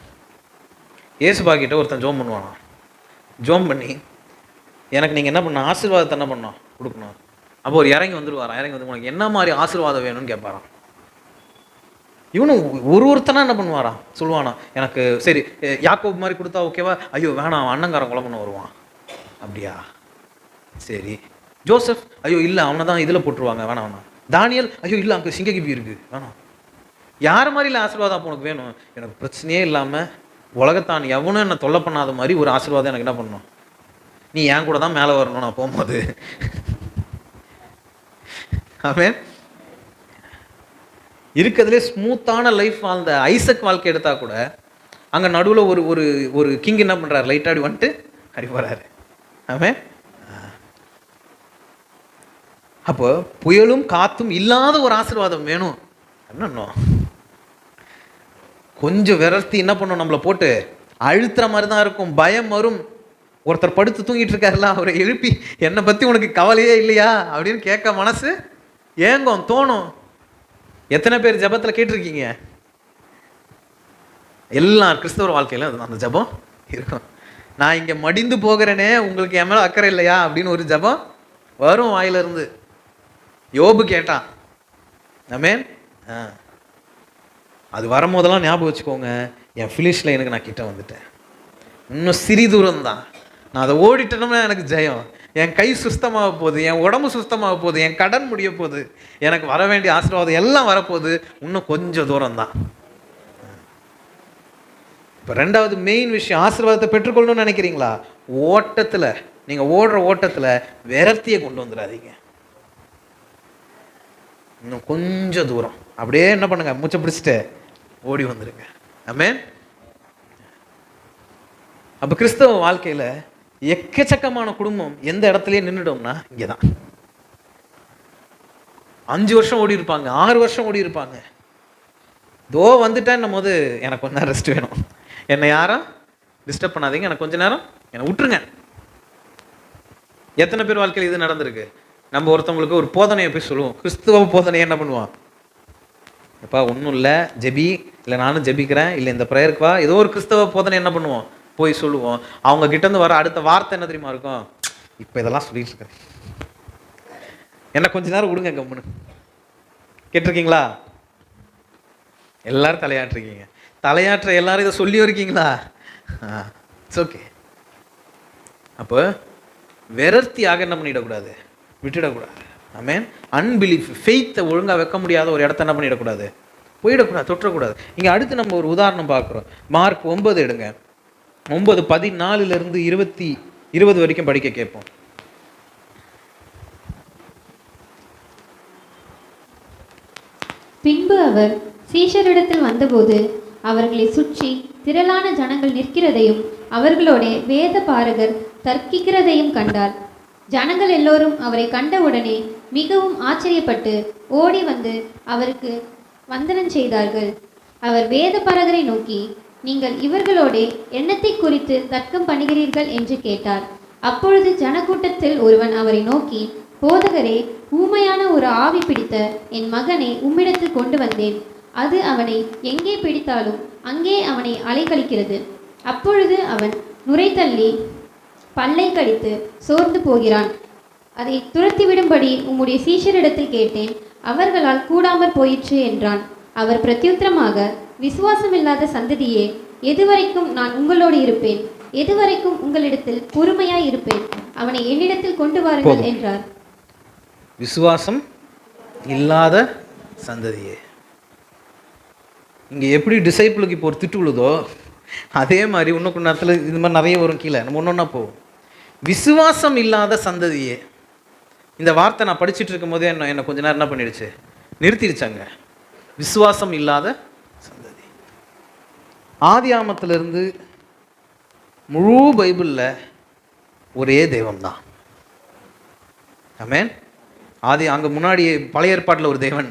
ஏசுபா கிட்ட ஒருத்தன் ஜோம் பண்ணுவானா, ஜோம் பண்ணி எனக்கு நீங்கள் என்ன பண்ண ஆசீர்வாதத்தை என்ன பண்ணோம் கொடுக்கணும். அப்போ ஒரு இறங்கி வந்துடுவாராம். இறங்கி வந்து உனக்கு என்ன மாதிரி ஆசீர்வாதம் வேணும்னு கேட்பாராம். இவனும் ஒருத்தனா என்ன பண்ணுவாராம், சொல்லுவானா எனக்கு சரி யாக்கோப் மாதிரி கொடுத்தா ஓகேவா, ஐயோ வேணாம் அண்ணங்காரன் கொலை பண்ண வருவான், அப்படியா சரி. ஜோசப், ஐயோ இல்லை அவனை தான் இதில் போட்டுருவாங்க, வேணாம் வேணாம். தானியல், ஐயோ இல்லை அங்கே சிங்ககிபி இருக்குது, வேணாம். யார் மாதிரி இல்லை ஆசீர்வாதம் அப்போ உனக்கு வேணும்? எனக்கு பிரச்சனையே இல்லாமல் உலகத்தான் எவனும் என்னை தொல்லை பண்ணாத மாதிரி ஒரு ஆசீர்வாதம் எனக்கு என்ன பண்ணணும், நீ என் கூட தான் மேலே வரணும் நான் போகும்போது. ஆமென். இருக்கிறதுலே ஸ்மூத்தான லைஃப் வாழ்ந்த ஐசக் வாழ்க்கை எடுத்தால் கூட அங்கே நடுவில் ஒரு ஒரு ஒரு கிங் என்ன பண்ணுறாரு, லைட்டாடி வந்துட்டு அடி போகிறாரு. ஆமென். அப்போ புயலும் காத்தும் இல்லாத ஒரு ஆசீர்வாதம் வேணும். என்னன்னோ கொஞ்சம் விரல்த்தி என்ன பண்ணும், நம்மளை போட்டு அழுத்துற மாதிரி தான் இருக்கும். பயம் வரும். ஒருத்தர் படுத்து தூங்கிட்டு இருக்காருல்ல, அவரை எழுப்பி என்னை பற்றி உனக்கு கவலையே இல்லையா அப்படின்னு கேட்க மனசு ஏங்கும், தோணும். எத்தனை பேர் ஜபத்தில் கேட்டிருக்கீங்க? எல்லா கிறிஸ்தவ வாழ்க்கையிலும் அந்த ஜபம் இருக்கும். நான் இங்கே மடிந்து போகிறேனே, உங்களுக்கு என் மேலே அக்கறை இல்லையா அப்படின்னு ஒரு ஜபம் வரும் வாயிலிருந்து. யோபு கேட்டான். ஆமென். அது வரும்போதெல்லாம் ஞாபகம் வச்சுக்கோங்க, என் ஃபினிஷ் லைனுக்கு நான் கிட்ட வந்துட்டேன், இன்னும் சிறி தூரம் தான், நான் அதை ஓடிட்டேன்னா எனக்கு ஜெயம். என் கை சுத்தமாக போகுது, என் உடம்பு சுத்தமாக போகுது, என் கடன் முடிய போகுது, எனக்கு வர வேண்டிய ஆசீர்வாதம் எல்லாம் வரப்போகுது, இன்னும் கொஞ்சம் தூரம் தான். இப்போ ரெண்டாவது மெயின் விஷயம், ஆசீர்வாதத்தை பெற்றுக்கொள்ளணும்னு நினைக்கிறீங்களா, ஓட்டத்தில் நீங்கள் ஓடுற ஓட்டத்தில் விரக்தியை கொண்டு வந்துடாதீங்க. இன்னும் கொஞ்சம் தூரம் அப்படியே என்ன பண்ணுங்க, மூச்சை பிடிச்சிட்டு ஓடி வந்துடுங்க. ஆமென். அப்போ கிறிஸ்தவ வாழ்க்கையில் எக்கச்சக்கமான குடும்பம் எந்த இடத்துலயே நின்றுடும்னா இங்கே தான். 5 வருஷம் ஓடி இருப்பாங்க, 6 வருஷம் ஓடி இருப்பாங்க. தோ வந்துட்டேன்னும் போது எனக்கு கொஞ்ச நேரம் ரெஸ்ட் வேணும், என்னை யாரும் டிஸ்டர்ப் பண்ணாதீங்க, எனக்கு கொஞ்ச நேரம் என்னை விட்டுருங்க. எத்தனை பேர் வாழ்க்கையில் இது நடந்திருக்கு? நம்ம ஒருத்தவங்களுக்கு ஒரு போதனையை போய் சொல்லுவோம், கிறிஸ்துவ போதனையை என்ன பண்ணுவான், எப்பா ஒன்றும் இல்லை ஜெபி, இல்லை நானும் ஜெபிக்கிறேன், இல்லை இந்த ப்ரேயருக்கு வா, ஏதோ ஒரு கிறிஸ்தவ போதனை என்ன பண்ணுவோம் போய் சொல்லுவோம். அவங்க கிட்டேருந்து வர அடுத்த வார்த்தை என்ன தெரியுமா இருக்கும், இப்போ இதெல்லாம் சொல்லிட்டு இருக்கேன், என்ன கொஞ்ச நேரம் விடுங்க கம்முன்னு. கேட்டிருக்கீங்களா? எல்லாரும் தலையாட்டுருக்கீங்க. தலையாற்ற எல்லாரும் இதை சொல்லி இருக்கீங்களா? It's okay. அப்போ விரக்தியாக என்ன பண்ணிடக்கூடாது, விட்டுடக்கூடாது. ஆமென். அன்பிலீஃப், ஃபெய்த்தை ஒழுங்காக வைக்க முடியாத ஒரு இடத்த என்ன பண்ணிடக்கூடாது, போயிடக்கூடாது, தொற்றக்கூடாது. இங்கே அடுத்து நம்ம ஒரு உதாரணம் பார்க்குறோம். மார்க் 9 எடுங்க, 9:14 20 வரைக்கும் படிக்க கேட்போம். பின்பு அவர் சீஷரிடத்தில் வந்தபோது அவர்களை சுற்றி திரளான ஜனங்கள் நிற்கிறதையும் அவர்களோட வேத பாரகர் தர்க்கிக்கிறதையும் கண்டார். ஜனங்கள் எல்லோரும் அவரை கண்டவுடனே மிகவும் ஆச்சரியப்பட்டு ஓடி வந்து அவருக்கு வந்தனம் செய்தார்கள். அவர் வேத பாரகரை நோக்கி, நீங்கள் இவர்களோட எண்ணத்தை குறித்து தர்க்கம் பண்ணுகிறீர்கள் என்று கேட்டார். அப்பொழுது ஜனக்கூட்டத்தில் ஒருவன் அவரை நோக்கி, போதகரே, ஊமையான ஒரு ஆவி பிடித்த என் மகனை உம்மிடத்தில் கொண்டு வந்தேன். அது அவனை எங்கே பிடித்தாலும் அங்கே அவனை அலைக்கழிக்கிறது. அப்பொழுது அவன் நுரை தள்ளி பல்லை கடித்து சோர்ந்து போகிறான். அதை துரத்திவிடும்படி உம்முடைய சீஷரிடத்தில் கேட்டேன், அவர்களால் கூடாமற் போயிற்று என்றான். அவர் பிரத்யுத்தரமாக, விசுவாசமில்லாத சந்ததியே, எதுவரைக்கும் நான் உங்களோடு இருப்பேன்? எதுவரைக்கும் உங்களிடத்தில் பொறுமையாய் இருப்பேன்? அவனை என்னிடத்தில் கொண்டு வாருங்கள் என்றார். விசுவாசம் இல்லாத சந்ததியே. இங்கே எப்படி டிசைபிளுக்கு இப்போ ஒரு திட்டு விழுதோ அதே மாதிரி இன்னும் கொஞ்ச நேரத்தில் இது மாதிரி நிறைய வரும். கீழே நம்ம ஒன்றா போவோம். விசுவாசம் இல்லாத சந்ததியே. இந்த வார்த்தை நான் படிச்சுட்டு இருக்கும் போதே என்னை கொஞ்ச நேரம் என்ன பண்ணிடுச்சு, நிறுத்திடுச்சாங்க. விசுவாசம் இல்லாத சந்ததி. ஆதி ஆமத்திலிருந்து முழு பைபிளில் ஒரே தெய்வம்தான். ஆமென். அங்கே முன்னாடி பழைய ஏற்பாட்டில் ஒரு தேவன்,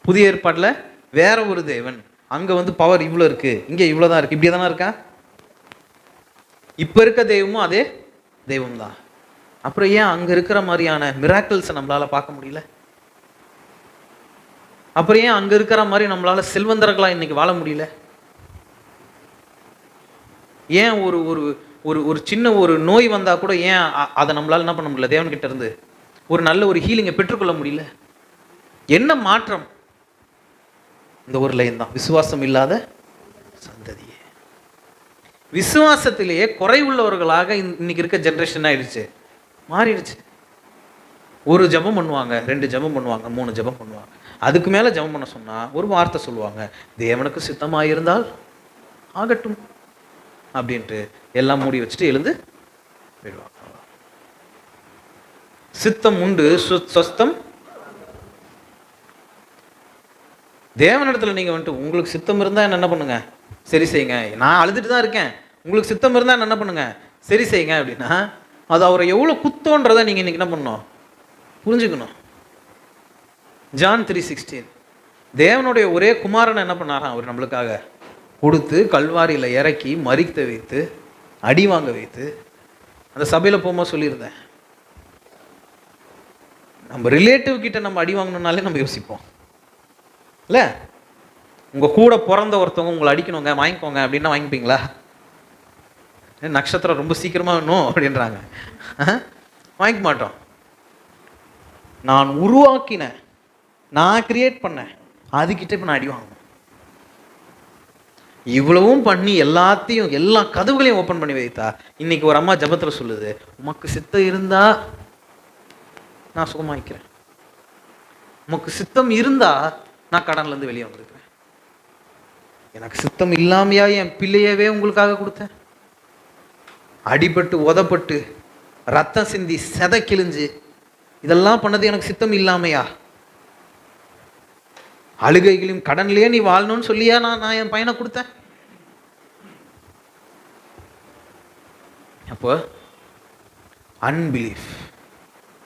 புதிய ஏற்பாட்டில் வேற ஒரு தேவன். அங்கே பவர் இவ்வளோ இருக்குது, இங்கே இவ்வளோ தான் இருக்குது, இப்படியே தானே இருக்கா? இப்போ இருக்க தெய்வமும் அதே தெய்வம் தான். அப்புறம் ஏன் அங்கே இருக்கிற மாதிரியான மிராக்கிள்ஸை நம்மளால் பார்க்க முடியல? அப்புறம் ஏன் அங்கே இருக்கிற மாதிரி நம்மளால் செல்வந்தர்களாக இன்னைக்கு வாழ முடியல? ஏன் ஒரு ஒரு ஒரு ஒரு சின்ன ஒரு நோய் வந்தால் கூட ஏன் அதை நம்மளால் என்ன பண்ண முடியல? தேவன்கிட்ட இருந்து ஒரு நல்ல ஒரு ஹீலிங்கை பெற்றுக்கொள்ள முடியல? என்ன மாற்றம்? இந்த ஒரு லைன் தான், விசுவாசம் இல்லாத சந்ததியே. விசுவாசத்திலேயே குறைவுள்ளவர்களாக இன்னைக்கு இருக்க ஜென்ரேஷன் ஆயிடுச்சு, மாறிடுச்சு. ஒரு ஜெபம் பண்ணுவாங்க, 2 ஜெபம் பண்ணுவாங்க, 3 ஜெபம் பண்ணுவாங்க. அதுக்கு மேலே ஜெபம் பண்ண சொன்னால் ஒரு வார்த்தை சொல்லுவாங்க, தேவனுக்கு சித்தமாக இருந்தால் ஆகட்டும் அப்படின்ட்டு எல்லாம் மூடி வச்சுட்டு எழுந்து போயிடுவாங்க. சித்தம் உண்டு, சொஸ்தம். தேவனிடத்தில் நீங்கள் உங்களுக்கு சித்தம் இருந்தால் என்ன பண்ணுங்க, சரி செய்யுங்க. நான் அழுதுட்டு தான் இருக்கேன், உங்களுக்கு சித்தம் இருந்தால் என்ன பண்ணுங்க, சரி செய்யுங்க அப்படின்னா அது அவரை எவ்வளோ குத்தோன்றதை நீங்கள் இன்னைக்கு என்ன பண்ணணும், புரிஞ்சுக்கணும். ஜான் 3:16, தேவனுடைய ஒரே குமாரனை என்ன பண்ணாராம் அவர் நம்மளுக்காக கொடுத்து கல்வாரியில் இறக்கி மரிக்க வைத்து அடி வாங்க வைத்து. அந்த சபையில் போகும்போது சொல்லியிருந்தேன், நம்ம ரிலேட்டிவ் கிட்ட நம்ம அடி வாங்கணும்னாலே நம்ம யோசிப்போம் இல்லை? உங்கள் கூட பிறந்த ஒருத்தவங்க உங்களை அடிக்கணுங்க, வாங்கிக்கோங்க அப்படின்னா வாங்கிப்பீங்களா? நட்சத்திரம் ரொம்ப சீக்கிரமாக வேணும் அப்படின்றாங்க, வாங்கிக்க மாட்டோம். நான் உருவாக்கினேன், நான் கிரியேட் பண்ணேன், அதுக்கிட்ட இப்போ நான் அடி வாங்கணும். இவ்வளவும் பண்ணி எல்லாத்தையும் எல்லா கதவுகளையும் ஓப்பன் பண்ணி வைத்தா இன்னைக்கு ஒரு அம்மா ஜபத்தில் சொல்லுது, உமக்கு சித்தம் இருந்தா நான் சுகமாக்கிறேன், உமக்கு சித்தம் இருந்தா நான் கடன்லேருந்து வெளியே வந்திருக்கிறேன், எனக்கு சித்தம் இல்லாமையா என் பிள்ளையவே உங்களுக்காக கொடுத்தேன், அடிபட்டு உதப்பட்டு ரத்தம் சிந்தி செதை கிழிஞ்சு இதெல்லாம் பண்ணது எனக்கு சித்தம் இல்லாமையா? அழுகைகளையும் கடன்லயே நீ வாழணும்னு சொல்லியா நான் என் பையனை கொடுத்தேன்? அப்போ அன்பிலீஃப்,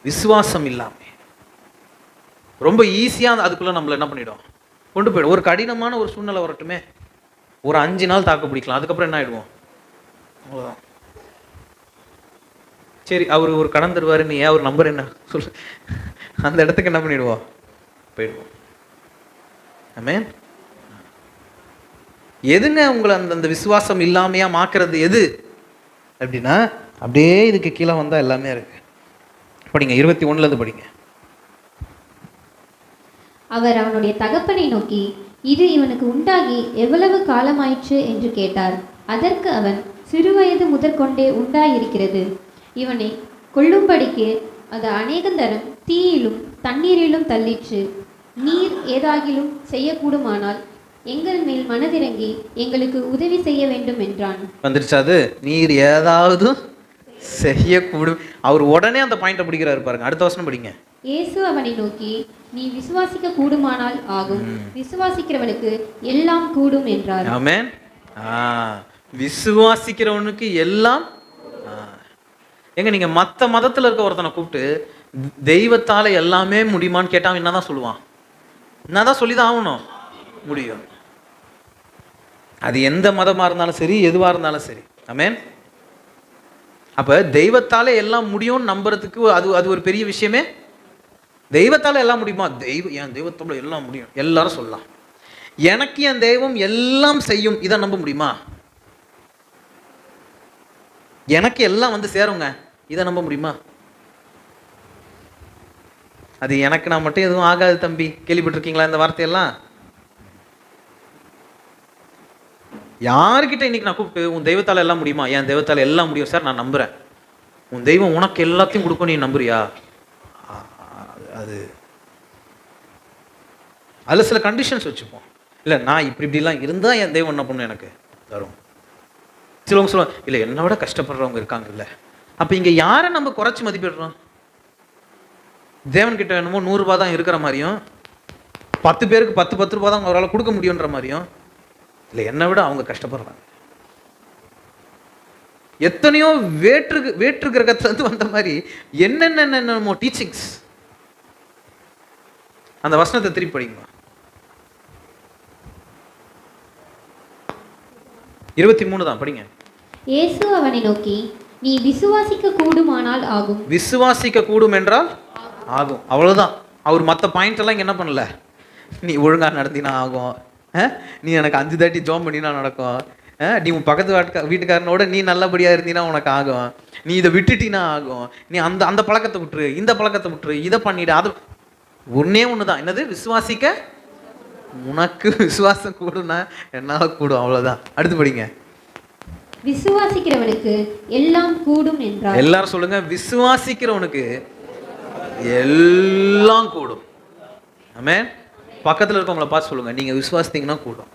விசுவாசம் இல்லாம ரொம்ப ஈஸியாக அதுக்குள்ளே நம்மளை என்ன பண்ணிடும், கொண்டு போயிடும். ஒரு கடினமான ஒரு சூழ்நிலை வரட்டுமே, ஒரு 5 நாள் தாக்கு பிடிக்கலாம், அதுக்கப்புறம் என்ன ஆகிடுவோம், அவ்வளோதான். சரி அவர் ஒரு கடன் தருவார், நீ ஏன் ஒரு நம்பர் என்ன சொல்லு, அந்த இடத்துக்கு என்ன பண்ணிடுவோம், போயிடுவோம். ஆமென். எதுங்க உங்களை அந்த விசுவாசம் இல்லாமையா மாக்குறது எது அப்படின்னா, அப்படியே இதுக்கு கீழே வந்தால் எல்லாமே இருக்கு. படிங்க 21 படிங்க. அவர் அவனுடைய தகப்பனை நோக்கி, இது இவனுக்கு உண்டாகி எவ்வளவு காலமாயிற்று என்று கேட்டார். அதற்கு அவன், சிறுவயது முதற்கொண்டே உண்டாயிருக்கிறது. இவனை கொல்லும்படிக்கு அது அநேகந்தரம் தீயிலும் தண்ணீரிலும் தள்ளிற்று. நீர் ஏதாகிலும் செய்யக்கூடுமானால் எங்கள் மேல் மனதிறங்கி எங்களுக்கு உதவி செய்ய வேண்டும் என்றான். வந்துருச்சு அது, நீர் ஏதாவது செய்யக்கூடும். அவர் உடனே அந்த பாயிண்ட்டை பிடிக்கிறாரு பாருங்க. அடுத்த வசனம் படிங்க. இயேசு அவனை நோக்கி, நீ விசுவாசிக்க கூடுமானால் ஆகும், விசுவாசிக்கிறவனுக்கு எல்லாம் கூடும் என்றார். ஆமென். விசுவாசிக்கிறவனுக்கு எல்லாம். எங்க நீங்க மற்ற மதத்தில் இருக்க ஒருத்தனை கூப்பிட்டு தெய்வத்தால எல்லாமே முடியுமான்னு கேட்டான், என்னதான் சொல்லுவான்? என்னதான் சொல்லிதான் ஆகணும், முடியும். அது எந்த மதமாக இருந்தாலும் சரி, எதுவாக இருந்தாலும் சரி. ஆமென். அப்போ தெய்வத்தால எல்லாம் முடியும்னு நம்புறதுக்கு அது ஒரு பெரிய விஷயமே. தெய்வத்தால் எல்லாம் முடியுமா? ஏன் தெய்வத்தோட எல்லாம் முடியும் எல்லாரும் சொல்லலாம். எனக்கு என் தெய்வம் எல்லாம் செய்யும், இதை நம்ப முடியுமா? எனக்கு எல்லாம் வந்து சேருங்க, இதை நம்ப முடியுமா? அது எனக்கு நான் மட்டும் எதுவும் ஆகாது தம்பி. கேள்விப்பட்டிருக்கீங்களா இந்த வார்த்தையெல்லாம்? யாருக்கிட்ட இன்னைக்கு நான் கூப்பிட்டு உன் தெய்வத்தால் எல்லாம் முடியுமா? என் தெய்வத்தால் எல்லாம் முடியும் சார், நான் நம்புறேன். உன் தெய்வம் உனக்கு எல்லாத்தையும் கொடுக்கும், நீ நம்புறியா? அது அதில் சில கண்டிஷன்ஸ் வச்சுப்போம். இல்லை நான் இப்படிலாம் இருந்தால் என் தெய்வம் என்ன பண்ணும், எனக்கு தரும். சிலவங்க சொல்லுவாங்க, இல்லை என்னை விட கஷ்டப்படுறவங்க இருக்காங்க. இல்லை, அப்போ இங்கே யாரை நம்ம குறைச்சி மதிப்பிடுறோம்? தேவன்கிட்ட என்னமோ 100 ரூபா தான் இருக்கிற மாதிரியும் 10 பேருக்கு 10 ரூபா தான் அவரால் கொடுக்க முடியுன்ற மாதிரியும், இல்லை என்னை விட அவங்க கஷ்டப்படுறாங்க. எத்தனையோ வேற்று கிரகத்திலிருந்து வந்த மாதிரி என்னென்னமோ டீச்சிங்ஸ். அந்த வசனத்தை திருப்பி படிங்க. 23 தான் படிங்க. இயேசு அவனை நோக்கி, நீ விசுவாசிக்க கூடுமானால் ஆகும். விசுவாசிக்க கூடும் என்றால் ஆகும், அவ்வளவுதான். அவர் மற்ற பாயிண்ட் எல்லாம் என்ன பண்ணல. நீ ஒழுங்கா நடத்தினா ஆகும், நீ எனக்கு 5 தாட்டி ஜோம் பண்ணினா நடக்கும், நீ உன் பக்கத்து வீட்டுக்காரனோட நீ நல்லபடியா இருந்தீனா உனக்கு ஆகும், நீ இதை விட்டுட்டினா ஆகும், நீ அந்த அந்த பழக்கத்தை விட்டுரு, இந்த பழக்கத்தை விட்டுரு, இதை பண்ணிடு. அது ஒன்னே ஒண்ணுதான், என்னது? விசுவாசிக்க. உனக்கு விசுவாசம் கூடுனா என்னால கூடும், அவ்வளவுதான். அடுத்து படிங்க. விசுவாசிக்கிறவனுக்கு எல்லாம் கூடும் என்றார். எல்லாரும் சொல்லுங்க, விசுவாசிக்கிறவனுக்கு எல்லாம் கூடும். ஆமென். பக்கத்துல இருக்கவங்கள பார்த்து சொல்லுங்க, நீங்க விசுவாசித்தீங்கன்னா கூடும்.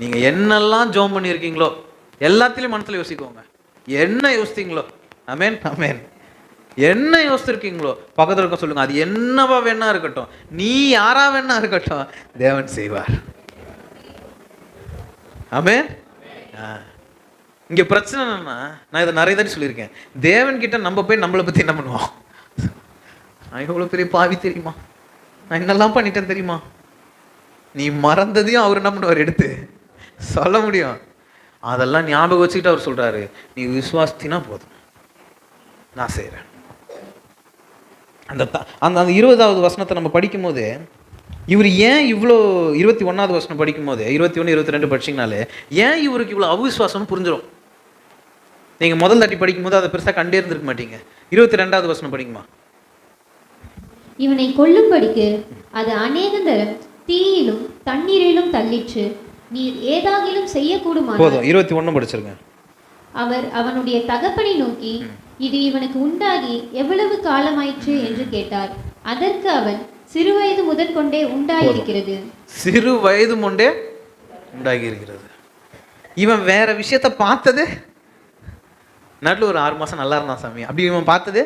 நீங்க என்னெல்லாம் ஜோம் பண்ணியிருக்கீங்களோ எல்லாத்திலையும் மனசுல யோசிக்கோங்க. என்ன யோசித்தீங்களோ, ஆமென் ஆமென், என்ன யோசிச்சிருக்கீங்களோ பக்கத்துல இருக்க சொல்லுங்க, அது என்னவா வேணா இருக்கட்டும், நீ யாரா வேணா இருக்கட்டும், தேவன் செய்வார். ஆமென். இங்க பிரச்சனை என்னன்னா, நான் இதை நிறைய தாட்டி சொல்லியிருக்கேன், தேவன் கிட்ட நம்ம போய் நம்மளை பத்தி என்ன பண்ணுவோம்? நான் எவ்வளவு பெரிய பாவி தெரியுமா, நான் என்னெல்லாம் பண்ணிட்டேன் தெரியுமா? நீ மறந்ததையும் அவர் என்ன பண்ணுவார், எடுத்து சொல்ல முடியும். அதெல்லாம் ஞாபகம் வச்சுக்கிட்டு அவர் சொல்றாரு, நீ விசுவாசித்தினா போதும், நான் செய்கிறேன். அந்த அந்த 20வது வசனத்தை நம்ம படிக்கும் போது இவர் ஏன் இவ்வளோ, 21வது வசனம் படிக்கும் போது 21, 22 படிச்சிங்கனாலே ஏன் இவருக்கு இவ்வளோ அவிசுவாசம்னு புரிஞ்சிடும். நீங்கள் முதல் தாட்டி படிக்கும் போது அதை பெருசாக கண்டே இருந்திருக்க மாட்டீங்க. 22வது வசனம் படிக்குமா. இவனை கொல்லும்படிக்கு அது அநேகந்தரம் தீயிலும் தண்ணீரிலும் தள்ளிற்று, நீர் ஏதாகிலும் செய்யக்கூடுமா. போதும், 21 படிச்சிருங்க. அவர் அவனுடைய தகப்பனை நோக்கி, இது இவனுக்கு உண்டாகி எவ்வளவு காலமாயிற்று என்று கேட்டார். அதற்கு அவன், சிறு வயது முதற்கொண்டே உண்டாயிருக்கிறது. சிறு வயது கொண்டே உண்டாகி இருக்கிறது. இவன் வேற விஷயத்த பார்த்தது, நாட்டில் ஒரு 6 மாசம் நல்லா இருந்தான் சாமி, அப்படி இவன் பார்த்தது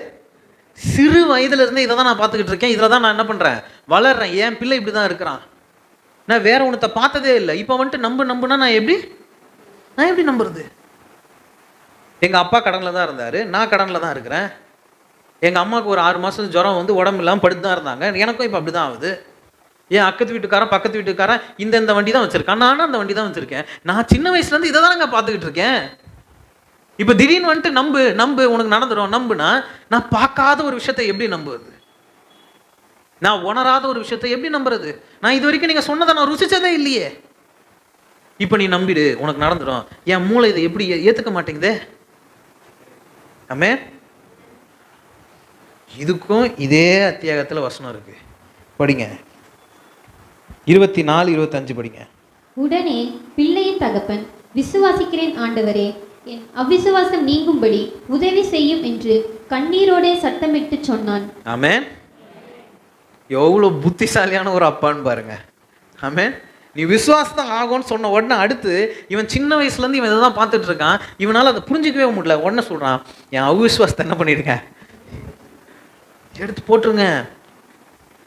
சிறு வயதுல இருந்து இதை தான் நான் பார்த்துக்கிட்டு இருக்கேன், இதில் தான் நான் என்ன பண்றேன், வளர்றேன், என் பிள்ளை இப்படி தான் இருக்கிறான், நான் வேற ஒன்றத்தை பார்த்ததே இல்லை. இப்போ வந்துட்டு நம்புனா நான் எப்படி நம்புறது? எங்க அப்பா கடனில் தான் இருந்தாரு, நான் கடனில் தான் இருக்கிறேன். எங்க அம்மாவுக்கு ஒரு 6 மாசம் ஜுரம் வந்து உடம்பு இல்லாமல் படுத்து தான் இருந்தாங்க, எனக்கும் இப்போ அப்படி தான் ஆகுது. என் அக்கத்து வீட்டுக்காரன் பக்கத்து வீட்டுக்காரன் இந்த வண்டி தான் வச்சிருக்கான், நானும் அந்த வண்டி தான் வச்சிருக்கேன். நான் சின்ன வயசுல இருந்து இதை தான் நாங்கள் பார்த்துக்கிட்டு இருக்கேன். இப்போ திடீர்னு வந்துட்டு நம்பு உனக்கு நடந்துடும் நம்புனா, நான் பார்க்காத ஒரு விஷயத்தை எப்படி நம்புறது? நான் உணராத ஒரு விஷயத்தை எப்படி நம்புறது? நான் இது வரைக்கும் நீங்க சொன்னதை நான் ருசிச்சதே இல்லையே. இப்போ நீ நம்பிடு உனக்கு நடந்துடும், என் மூளை இதை எப்படி ஏத்துக்க மாட்டேங்குதே. ஆமென். இதுக்கும் இதே அத்தியாயத்தில் வசனம் இருக்கு, படிங்க. 24, 25 படிங்க. உடனே பிள்ளையின் தகப்பன், விசுவாசிக்கிறேன் ஆண்டவரே, என் அவிசுவாசம் நீங்கும்படி உதவி செய்யும் என்று கண்ணீரோடே சத்தமிட்டு சொன்னான். ஆமென். எவ்வளோ புத்திசாலியான ஒரு அப்பான்னு பாருங்க. ஆமென். நீ விசுவாசம் ஆகும்னு சொன்ன உடனே அடுத்து இவன் சின்ன வயசுலேருந்து இவன் இதை தான் பார்த்துட்டு இருக்கான், இவனால் அதை புரிஞ்சிக்கவே முடியல. உடனே சொல்கிறான், என் அவிசுவாசத்தை என்ன பண்ணிடுங்க, எடுத்து போட்டுருங்க.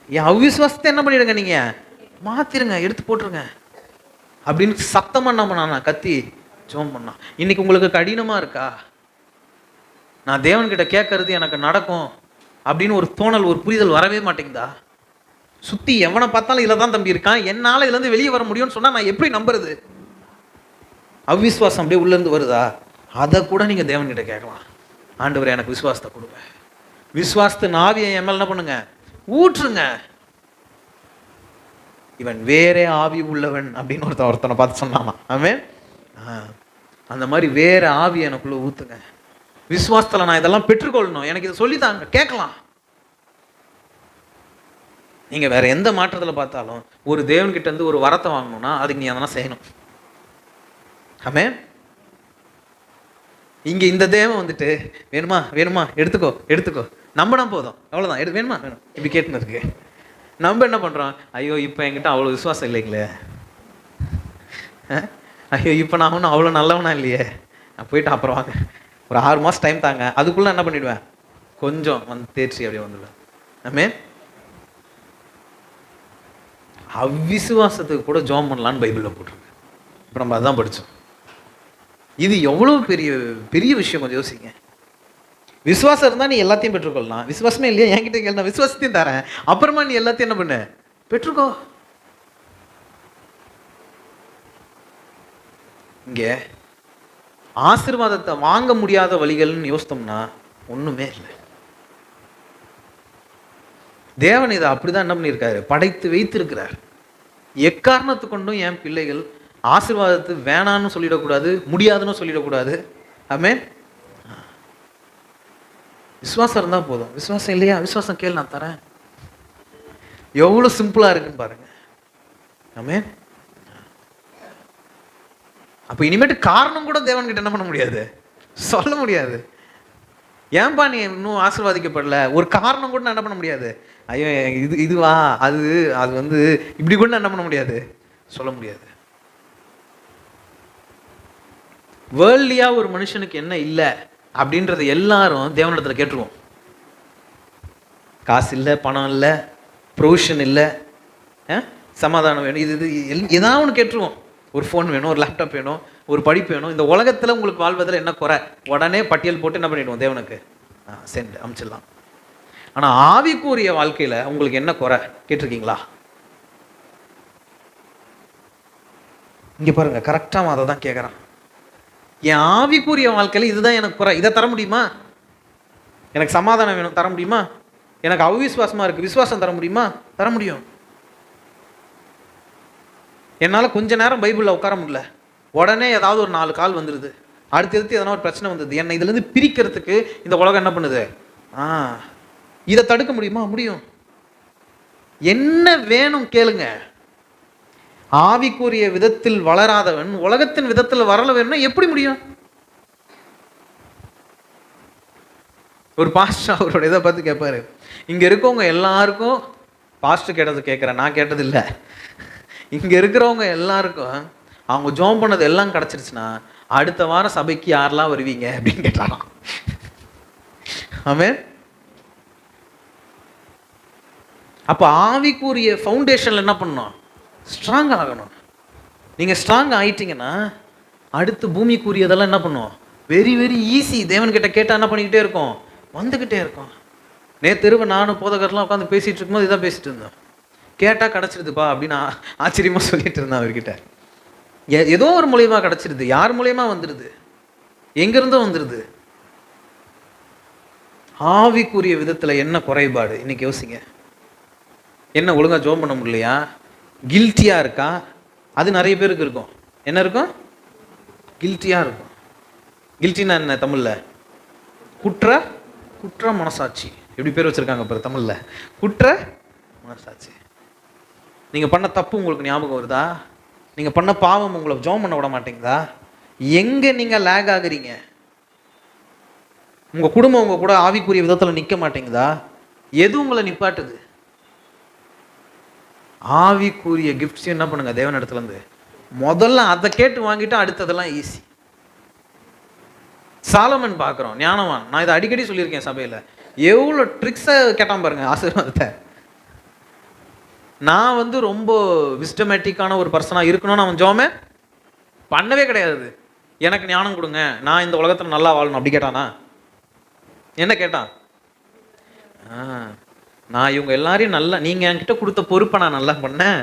என் அவிசுவாசத்தை என்ன பண்ணிடுங்க, நீங்கள் மாற்றிடுங்க, எடுத்து போட்டுருங்க அப்படின்னு சத்தமாக என்ன பண்ணான், கத்தி ஜெபம் பண்ணான். இன்னைக்கு உங்களுக்கு கடினமாக இருக்கா, நான் தேவன்கிட்ட கேட்கறது எனக்கு நடக்கும் அப்படின்னு ஒரு தோணல், ஒரு புரிதல் வரவே மாட்டேங்குதா? சுற்றி எவனை பார்த்தாலும் இதில் தான் தம்பி இருக்கான், என்னால் இதுலேருந்து வெளியே வர முடியும்னு சொன்னால் நான் எப்படி நம்புறது? அவிசுவாசம் அப்படியே உள்ளேருந்து வருதா, அதை கூட நீங்கள் தேவன்கிட்ட கேட்கலாம். ஆண்டவரே எனக்கு விசுவாசத்தை கொடுங்க, விசுவாசத்தை ஆவியை என் மேல என்ன பண்ணுங்க, ஊற்றுங்க. இவன் வேறே ஆவி உள்ளவன் அப்படின்னு ஒருத்தனை பார்த்து சொன்னாமா. ஆமென். அந்த மாதிரி வேற ஆவி எனக்குள்ள ஊத்துங்க. விசுவாசத்துல நான் இதெல்லாம் பெற்றுக்கொள்ளணும், எனக்கு இதை சொல்லித்தாங்க, கேட்கலாம். நீங்க வேற எந்த மாற்றத்துல பார்த்தாலும் ஒரு தேவன்கிட்ட இருந்து ஒரு வரத்தை வாங்கணும்னா அதுக்கு நீ அதெல்லாம் செய்யணும். ஆமென். இங்க இந்த தேவன் வந்துட்டு வேணுமா வேணுமா எடுத்துக்கோ எடுத்துக்கோ நம்பினா போதும், அவ்வளவுதான். வேணுமா வேணும் இப்படி கேட்டுன்னு இருக்கு. நம்ம என்ன பண்றோம், ஐயோ இப்போ என்கிட்ட அவ்வளோ விசுவாசம் இல்லைங்களே, ஐயோ இப்போ நான் ஒன்றும் அவ்வளோ நல்லவனா இல்லையே, நான் போயிட்டு அப்புறம் வாங்க ஒரு 6 மாதம் டைம் தாங்க, அதுக்குள்ளே என்ன பண்ணிடுவேன், கொஞ்சம் வந்து தேர்ச்சி அப்படியே வந்துடுவேன். ஆமென். அவ்விசுவாசத்துக்கு கூட ஜெபம் பண்ணலான்னு பைபிளில் போட்டிருக்கு. இப்போ நம்ம அதான் படித்தோம். இது எவ்வளோ பெரிய பெரிய விஷயம், கொஞ்சம் யோசிங்க. விசுவாசம் இருந்தால் நீ எல்லாத்தையும் பெற்றுக்கொள்ளலாம். விசுவாசமே இல்லையா, என்கிட்ட கேள்வி, நான் விசுவாசத்தையும் தரேன், அப்புறமா நீ எல்லாத்தையும் என்ன பண்ண பெற்றுக்கோ. இங்கே ஆசீர்வாதத்தை வாங்க முடியாத வழிகள்னு யோசித்தோம்னா ஒன்றுமே இல்லை. தேவன் இதை அப்படிதான் என்ன பண்ணியிருக்காரு, படைத்து வைத்திருக்கிறார். எக்காரணத்து கொண்டும் என் பிள்ளைகள் ஆசீர்வாதத்து வேணான்னு சொல்லிடக்கூடாது, முடியாதுன்னு சொல்லிடக்கூடாது. ஆமென். விசுவாசம் இருந்தால் போதும். விசுவாசம் இல்லையா, விசுவாசம் கேள், நான் தரேன். எவ்வளோ சிம்பிளாக இருக்குன்னு பாருங்க. ஆமென். அப்போ இனிமேட்டு காரணம் கூட தேவன்கிட்ட என்ன பண்ண முடியாது, சொல்ல முடியாது. ஏன்பா நீ இன்னும் ஆசீர்வாதிக்கப்படல, ஒரு காரணம் கூட நான் என்ன பண்ண முடியாது. ஐயோ இதுவா அது வந்து இப்படி கூட என்ன பண்ண முடியாது, சொல்ல முடியாது. வேர்ல்ட்லியா ஒரு மனுஷனுக்கு என்ன இல்லை அப்படின்றத எல்லாரும் தேவனிடத்துல கேட்டுருவோம். காசு இல்லை, பணம் இல்லை, ப்ரொவிஷன் இல்லை, சமாதானம் வேணும், இது ஏதாவது ஒன்று கேட்டுருவோம். ஒரு ஃபோன் வேணும், ஒரு லேப்டாப் வேணும், ஒரு படிப்பு வேணும். இந்த உலகத்தில் உங்களுக்கு வாழ்வதில் என்ன குறை, உடனே பட்டியல் போட்டு என்ன பண்ணிடுவோம் தேவனுக்கு, சென்ட் அனுப்பிச்சிடலாம். ஆனால் ஆவிக்குரிய வாழ்க்கையில் உங்களுக்கு என்ன குறை கேட்டிருக்கீங்களா? இங்கே பாருங்க, கரெக்டாக அதை தான் கேட்குறான். என் ஆவிக்குரிய வாழ்க்கையில் இதுதான் எனக்கு குறை, இதை தர முடியுமா? எனக்கு சமாதானம் வேணும், தர முடியுமா? எனக்கு அவிசுவாசமாக இருக்குது, விசுவாசம் தர முடியுமா? தர முடியும். என்னால் கொஞ்ச நேரம் பைபிளில் உட்கார முடியல, உடனே ஏதாவது ஒரு 4 கால் வந்துடுது, அடுத்தடுத்து எதனா ஒரு பிரச்சனை வந்தது, என்னை இதுலேருந்து பிரிக்கிறதுக்கு இந்த உலகம் என்ன பண்ணுது. இதை தடுக்க முடியுமா? முடியும். என்ன வேணும் கேளுங்க. ஆவிக்குரிய விதத்தில் வளராதவன் உலகத்தின் விதத்தில் வரல வேணும்னா எப்படி முடியும்? ஒரு பாஸ்டர் அவரோட இதை பார்த்து கேட்பாரு, இங்கே இருக்கவங்க எல்லாருக்கும், பாஸ்டர் கேட்டது கேட்குறேன், நான் கேட்டது இல்லை, இங்கே இருக்கிறவங்க எல்லாருக்கும் அவங்க ஜோம் பண்ணது எல்லாம் கிடச்சிருச்சுன்னா அடுத்த வாரம் சபைக்கு யாரெல்லாம் வருவீங்க அப்படின்னு கேட்டாராம். ஆமென். அப்போ ஆவிக்குரிய ஃபவுண்டேஷனில் என்ன பண்ணணும், ஸ்ட்ராங் ஆகணும். நீங்கள் ஸ்ட்ராங் ஆகிட்டீங்கன்னா அடுத்து பூமிக்குரியதெல்லாம் என்ன பண்ணுவோம், வெரி வெரி ஈஸி. தேவன்கிட்ட கேட்டால் என்ன பண்ணிக்கிட்டே இருக்கோம், வந்துக்கிட்டே இருக்கோம். நேற்று நானும் போதகர்லாம் உட்காந்து பேசிகிட்டு இருக்கும்போது இதான் பேசிகிட்டு இருந்தோம். கேட்டால் கிடச்சிருதுப்பா அப்படின்னு ஆச்சரியமாக சொல்லிட்டு இருந்தேன் அவர்கிட்ட. ஏதோ ஒரு மூலியமாக கிடச்சிருது, யார் மூலியமா வந்துடுது, எங்கேருந்தோ வந்துடுது. ஆவிக்குரிய விதத்தில் என்ன குறைபாடு இன்னைக்கு யோசிங்க. என்ன ஒழுங்காக ஜோம் பண்ண முடியலையா, கில்ட்டியாக இருக்கா? அது நிறைய பேருக்கு இருக்கும். என்ன இருக்கும், கில்ட்டியாக இருக்கும். கில்ட்டினா என்ன தமிழில்? குற்ற மனசாட்சி. எப்படி பேர் வச்சுருக்காங்க பாரு தமிழில், குற்ற மனசாட்சி. நீங்கள் பண்ண தப்பு உங்களுக்கு ஞாபகம் வருதா? நீங்கள் பண்ண பாவம் உங்களை ஜோம் பண்ண விட மாட்டேங்குதா? எங்கே நீங்கள் லேக் ஆகுறீங்க? உங்கள் குடும்பம் உங்கள் கூட ஆவிக்குரிய விதத்தில் நிற்க மாட்டேங்குதா? எது உங்களை நிப்பாட்டுது? ஆவிக்குரிய கிஃப்ட்ஸ் என்ன பண்ணுங்க தேவன் இடத்துலேருந்து முதல்ல அதை கேட்டு வாங்கிட்டு அடுத்ததெல்லாம் ஈஸி. சாலமன் பார்க்குறோம், ஞானவான். நான் இதை அடிக்கடி சொல்லியிருக்கேன் சபையில். எவ்வளோ ட்ரிக்ஸை கேட்டான் பாருங்க ஆசீர்வாதத்தை. நான் வந்து ரொம்ப விஸ்டமேட்டிக்கான ஒரு பர்சனாக இருக்கணும்னு அவன் ஜோமே பண்ணவே கிடையாது. எனக்கு ஞானம் கொடுங்க, நான் இந்த உலகத்தில் நல்லா வாழணும் அப்படி கேட்டானா? என்ன கேட்டான்? நான் இவங்க எல்லாரையும் நல்லா, நீங்கள் என்கிட்ட கொடுத்த பொறுப்பை நான் நல்லா பண்ணேன்,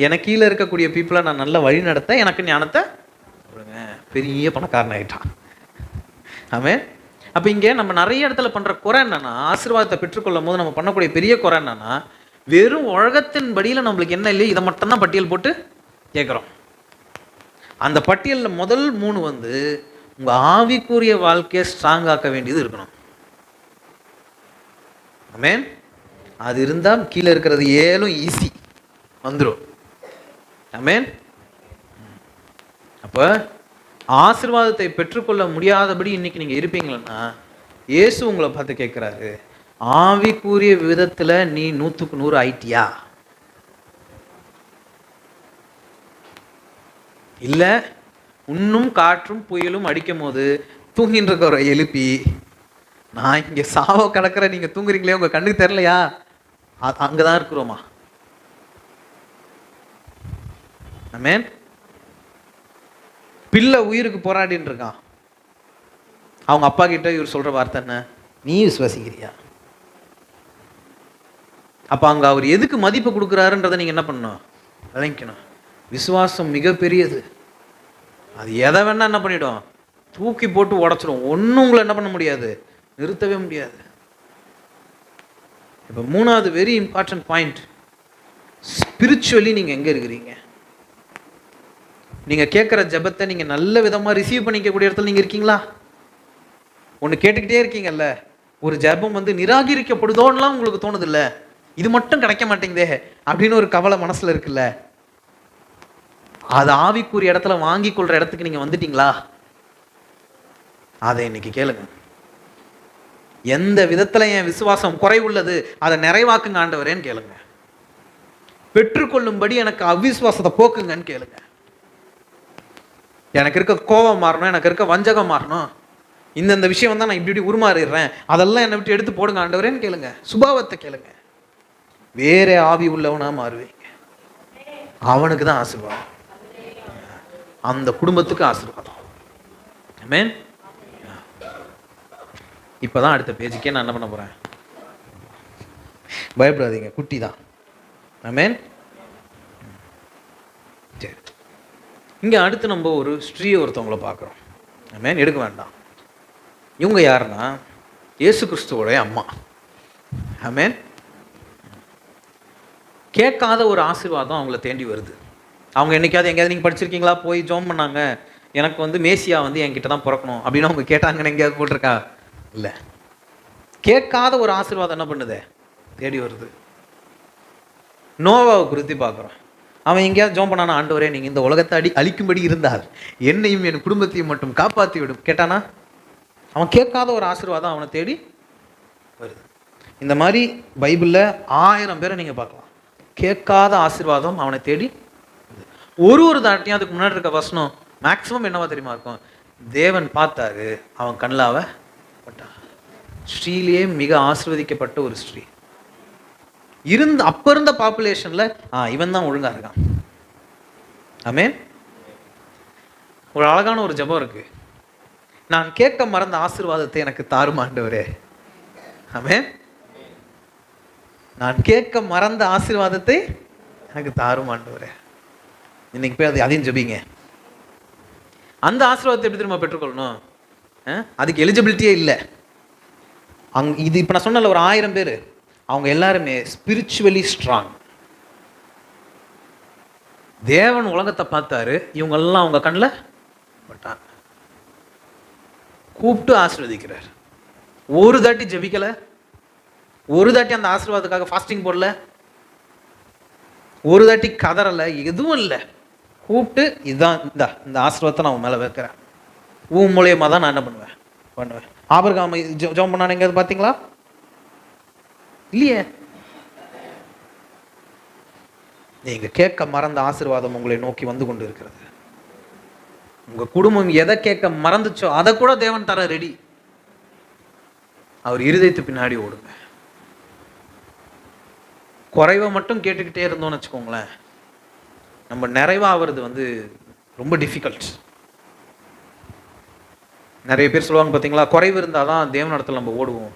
எனக்கு கீழே இருக்கக்கூடிய பீப்புளை நான் நல்லா வழி நடத்த, எனக்கு ஞானத்தை கொடுங்க. பெரிய பணக்காரன் ஆகிட்டான். ஆமென். அப்போ இங்கே நம்ம நிறைய இடத்துல பண்ணுற குறை என்னன்னா, ஆசீர்வாதத்தை பெற்றுக்கொள்ளும் போது நம்ம பண்ணக்கூடிய பெரிய குறை என்னன்னா, வெறும் உலகத்தின் படியில் நம்மளுக்கு என்ன இல்லையோ இதை மட்டும்தான் பட்டியல் போட்டு கேட்குறோம். அந்த பட்டியலில் முதல் 3 வந்து உங்கள் ஆவிக்குரிய வாழ்க்கையை ஸ்ட்ராங் ஆக்க வேண்டியது இருக்கணும். ஆமென். அது இருந்தால் கீழே இருக்கிறது 7 ஈஸி வந்துடும். ஆமென். அப்போ ஆசீர்வாதத்தை பெற்றுக்கொள்ள முடியாதபடி இன்னைக்கு நீங்கள் இருப்பீங்களா, இயேசு உங்களை பார்த்து கேட்குறாரு, ஆவிக்குரிய விதத்தில் நீ 100க்கு 100 ஆயிட்டியா? இல்லை இன்னும் காற்றும் புயலும் அடிக்கும் போது தூங்கின்னு இருக்கிற எழுப்பி, நான் இங்கே சாவ கிடக்கிற நீங்கள் தூங்குறீங்களே உங்கள் கண்ணுக்கு தெரியலையா? அங்கே தான் இருக்கிறோமா? ஆமென். பிள்ளை உயிருக்கு போராடின்னு இருக்கான். அவங்க அப்பா கிட்ட இவர் சொல்ற வார்த்தை என்ன? நீ விசுவாசிக்கிறியா? அப்ப அங்க அவர் எதுக்கு மதிப்பு கொடுக்குறாருன்றதை நீங்க என்ன பண்ணணும், விளங்கிக்கணும். விசுவாசம் மிகப்பெரியது. அது எதை வேணா என்ன பண்ணிடும், தூக்கி போட்டு உடச்சிடும். ஒன்றும் உங்களை என்ன பண்ண முடியாது, நிறுத்தவே முடியாது. இப்போ 3வது வெரி இம்பார்ட்டன்ட் பாயிண்ட், ஸ்பிரிச்சுவலி நீங்கள் எங்கே இருக்கிறீங்க? நீங்கள் கேட்குற ஜெபத்தை நீங்கள் நல்ல விதமாக ரிசீவ் பண்ணிக்கக்கூடிய இடத்துல நீங்கள் இருக்கீங்களா? ஒன்று கேட்டுக்கிட்டே இருக்கீங்கல்ல, ஒரு ஜெபம் வந்து நிராகரிக்கப்படுதோன்னெலாம் உங்களுக்கு தோணுதில்ல, இது மட்டும் கிடைக்க மாட்டேங்குதே அப்படின்னு ஒரு கவலை மனசில் இருக்குல்ல, அது ஆவிக்குரிய இடத்துல வாங்கி கொள்கிற இடத்துக்கு நீங்கள் வந்துட்டீங்களா? அதை இன்னைக்கு கேளுங்க. எந்த விதத்தில் என் விசுவாசம் குறைவுள்ளது, அதை நிறைவாக்குங்க ஆண்டவரேன்னு கேளுங்க. பெற்றுக்கொள்ளும்படி எனக்கு அவிசுவாசத்தை போக்குங்கன்னு கேளுங்க. எனக்கு இருக்க கோபம் மாறணும், எனக்கு இருக்க வஞ்சகம் மாறணும், இந்த விஷயம் வந்தால் நான் இப்படி உருமாறிடுறேன், அதெல்லாம் என்னை விட்டு எடுத்து போடுங்க ஆண்டவரேன்னு கேளுங்க. சுபாவத்தை கேளுங்க. வேற ஆவி உள்ளவனா மாறுவீங்க. அவனுக்கு தான் ஆசீர்வாதம், அந்த குடும்பத்துக்கு ஆசீர்வாதம். ஆமென். இப்போதான் அடுத்த பேஜுக்கே நான் என்ன பண்ண போறேன். பயப்படாதீங்க, குட்டி தான். ஆமென். சரி, இங்கே அடுத்து நம்ம ஒரு ஸ்ரீ ஒருத்தவங்களை பார்க்குறோம். ஆமென். எடுக்க வேண்டாம். இவங்க யாருன்னா இயேசு கிறிஸ்துவோடைய அம்மா. ஆமென். கேட்காத ஒரு ஆசீர்வாதம் அவங்கள தேண்டி வருது. அவங்க என்னைக்காவது எங்கேயாவது நீங்கள் படிச்சிருக்கீங்களா, போய் ஜோம் பண்ணாங்க, எனக்கு வந்து மேசியா வந்து என்கிட்ட தான் பிறக்கணும் அப்படின்னு அவங்க கேட்டாங்கன்னு எங்கேயாவது போட்டிருக்கா? இல்லை. கேட்காத ஒரு ஆசீர்வாதம் என்ன பண்ணுது, தேடி வருது. நோவாவை குறித்து பார்க்குறோம். அவன் எங்கேயாவது ஜோம் பண்ணானா, ஆண்டவரே நீங்கள் இந்த உலகத்தை அழிக்கும்படி இருந்தால் என்னையும் என் குடும்பத்தையும் மட்டும் காப்பாற்றி விடும் கேட்டானா? அவன் கேட்காத ஒரு ஆசீர்வாதம் அவனை தேடி வருது. இந்த மாதிரி பைபிளில் 1000 பேரை நீங்கள் பார்க்கலாம். கேட்காத ஆசீர்வாதம் அவனை தேடி ஒரு தாட்டியும். அதுக்கு முன்னாடி இருக்க வசனம் மேக்சிமம் என்னவா தெரியுமா இருக்கும், தேவன் பார்த்தாரு, அவன் கண்ணில் பட்டா. ஸ்ரீலேயே மிக ஆசீர்வதிக்கப்பட்ட ஒரு ஸ்ரீ அப்போ இருந்த பாப்புலேஷனில் இவன் தான் ஒழுங்கா இருக்கான். ஆமென். ஒரு அழகான ஒரு ஜெபம் இருக்கு, நான் கேட்க மறந்த ஆசீர்வாதத்தை எனக்கு தாரும் ஆண்டவரே. ஆமென். நான் கேட்க மறந்த ஆசீர்வாதத்தை எனக்கு தாரும் ஆண்டவரே. இன்னைக்கு போய் அதையும் ஜெபிங்க. அந்த ஆசீர்வாதத்தை எப்படி திரும்ப பெற்றுக்கொள்ளணும்? அதுக்கு எலிஜிபிலிட்டியே இல்லை. இது இப்போ நான் சொன்னல ஒரு 1000 பேர், அவங்க எல்லாருமே ஸ்பிரிச்சுவலி ஸ்ட்ராங். தேவன் உலகத்தை பார்த்தாரு, இவங்கெல்லாம் அவங்க கண்ணில் பட்டாங்க. கூப்பிட்டு ஆசீர்வதிக்கிறார். ஒரு தாட்டி ஜெபிக்கல, ஒரு தாட்டி அந்த ஆசீர்வாதத்துக்காக ஃபாஸ்டிங் போடல, ஒரு தாட்டி கதறலை, எதுவும் இல்லை. கூப்பிட்டு இதுதான் இந்த ஆசீர்வாதத்தை நான் உன் மேலே வைக்கிறேன், உன் மூலியமாக தான் நான் என்ன பண்ணுவேன். ஆபிரகாம் ஜெபம் பண்ணானு எங்கேயாவது பார்த்தீங்களா? இல்லையே. நீங்க கேட்க மறந்த ஆசீர்வாதம் உங்களை நோக்கி வந்து கொண்டு இருக்கிறது. உங்க குடும்பம் எதை கேட்க மறந்துச்சோ அதை கூட தேவன் தர ரெடி. அவர் இருதயத்து பின்னாடி ஓடுங்க. குறைவை மட்டும் கேட்டுக்கிட்டே இருந்தோம்னு வச்சுக்கோங்களேன், நம்ம நிறைவாகிறது வந்து ரொம்ப டிஃபிகல்ட். நிறைய பேர் சொல்லுவாங்க பார்த்தீங்களா, குறைவு இருந்தால் தான் தேவன் இடத்துல நம்ம ஓடுவோம்,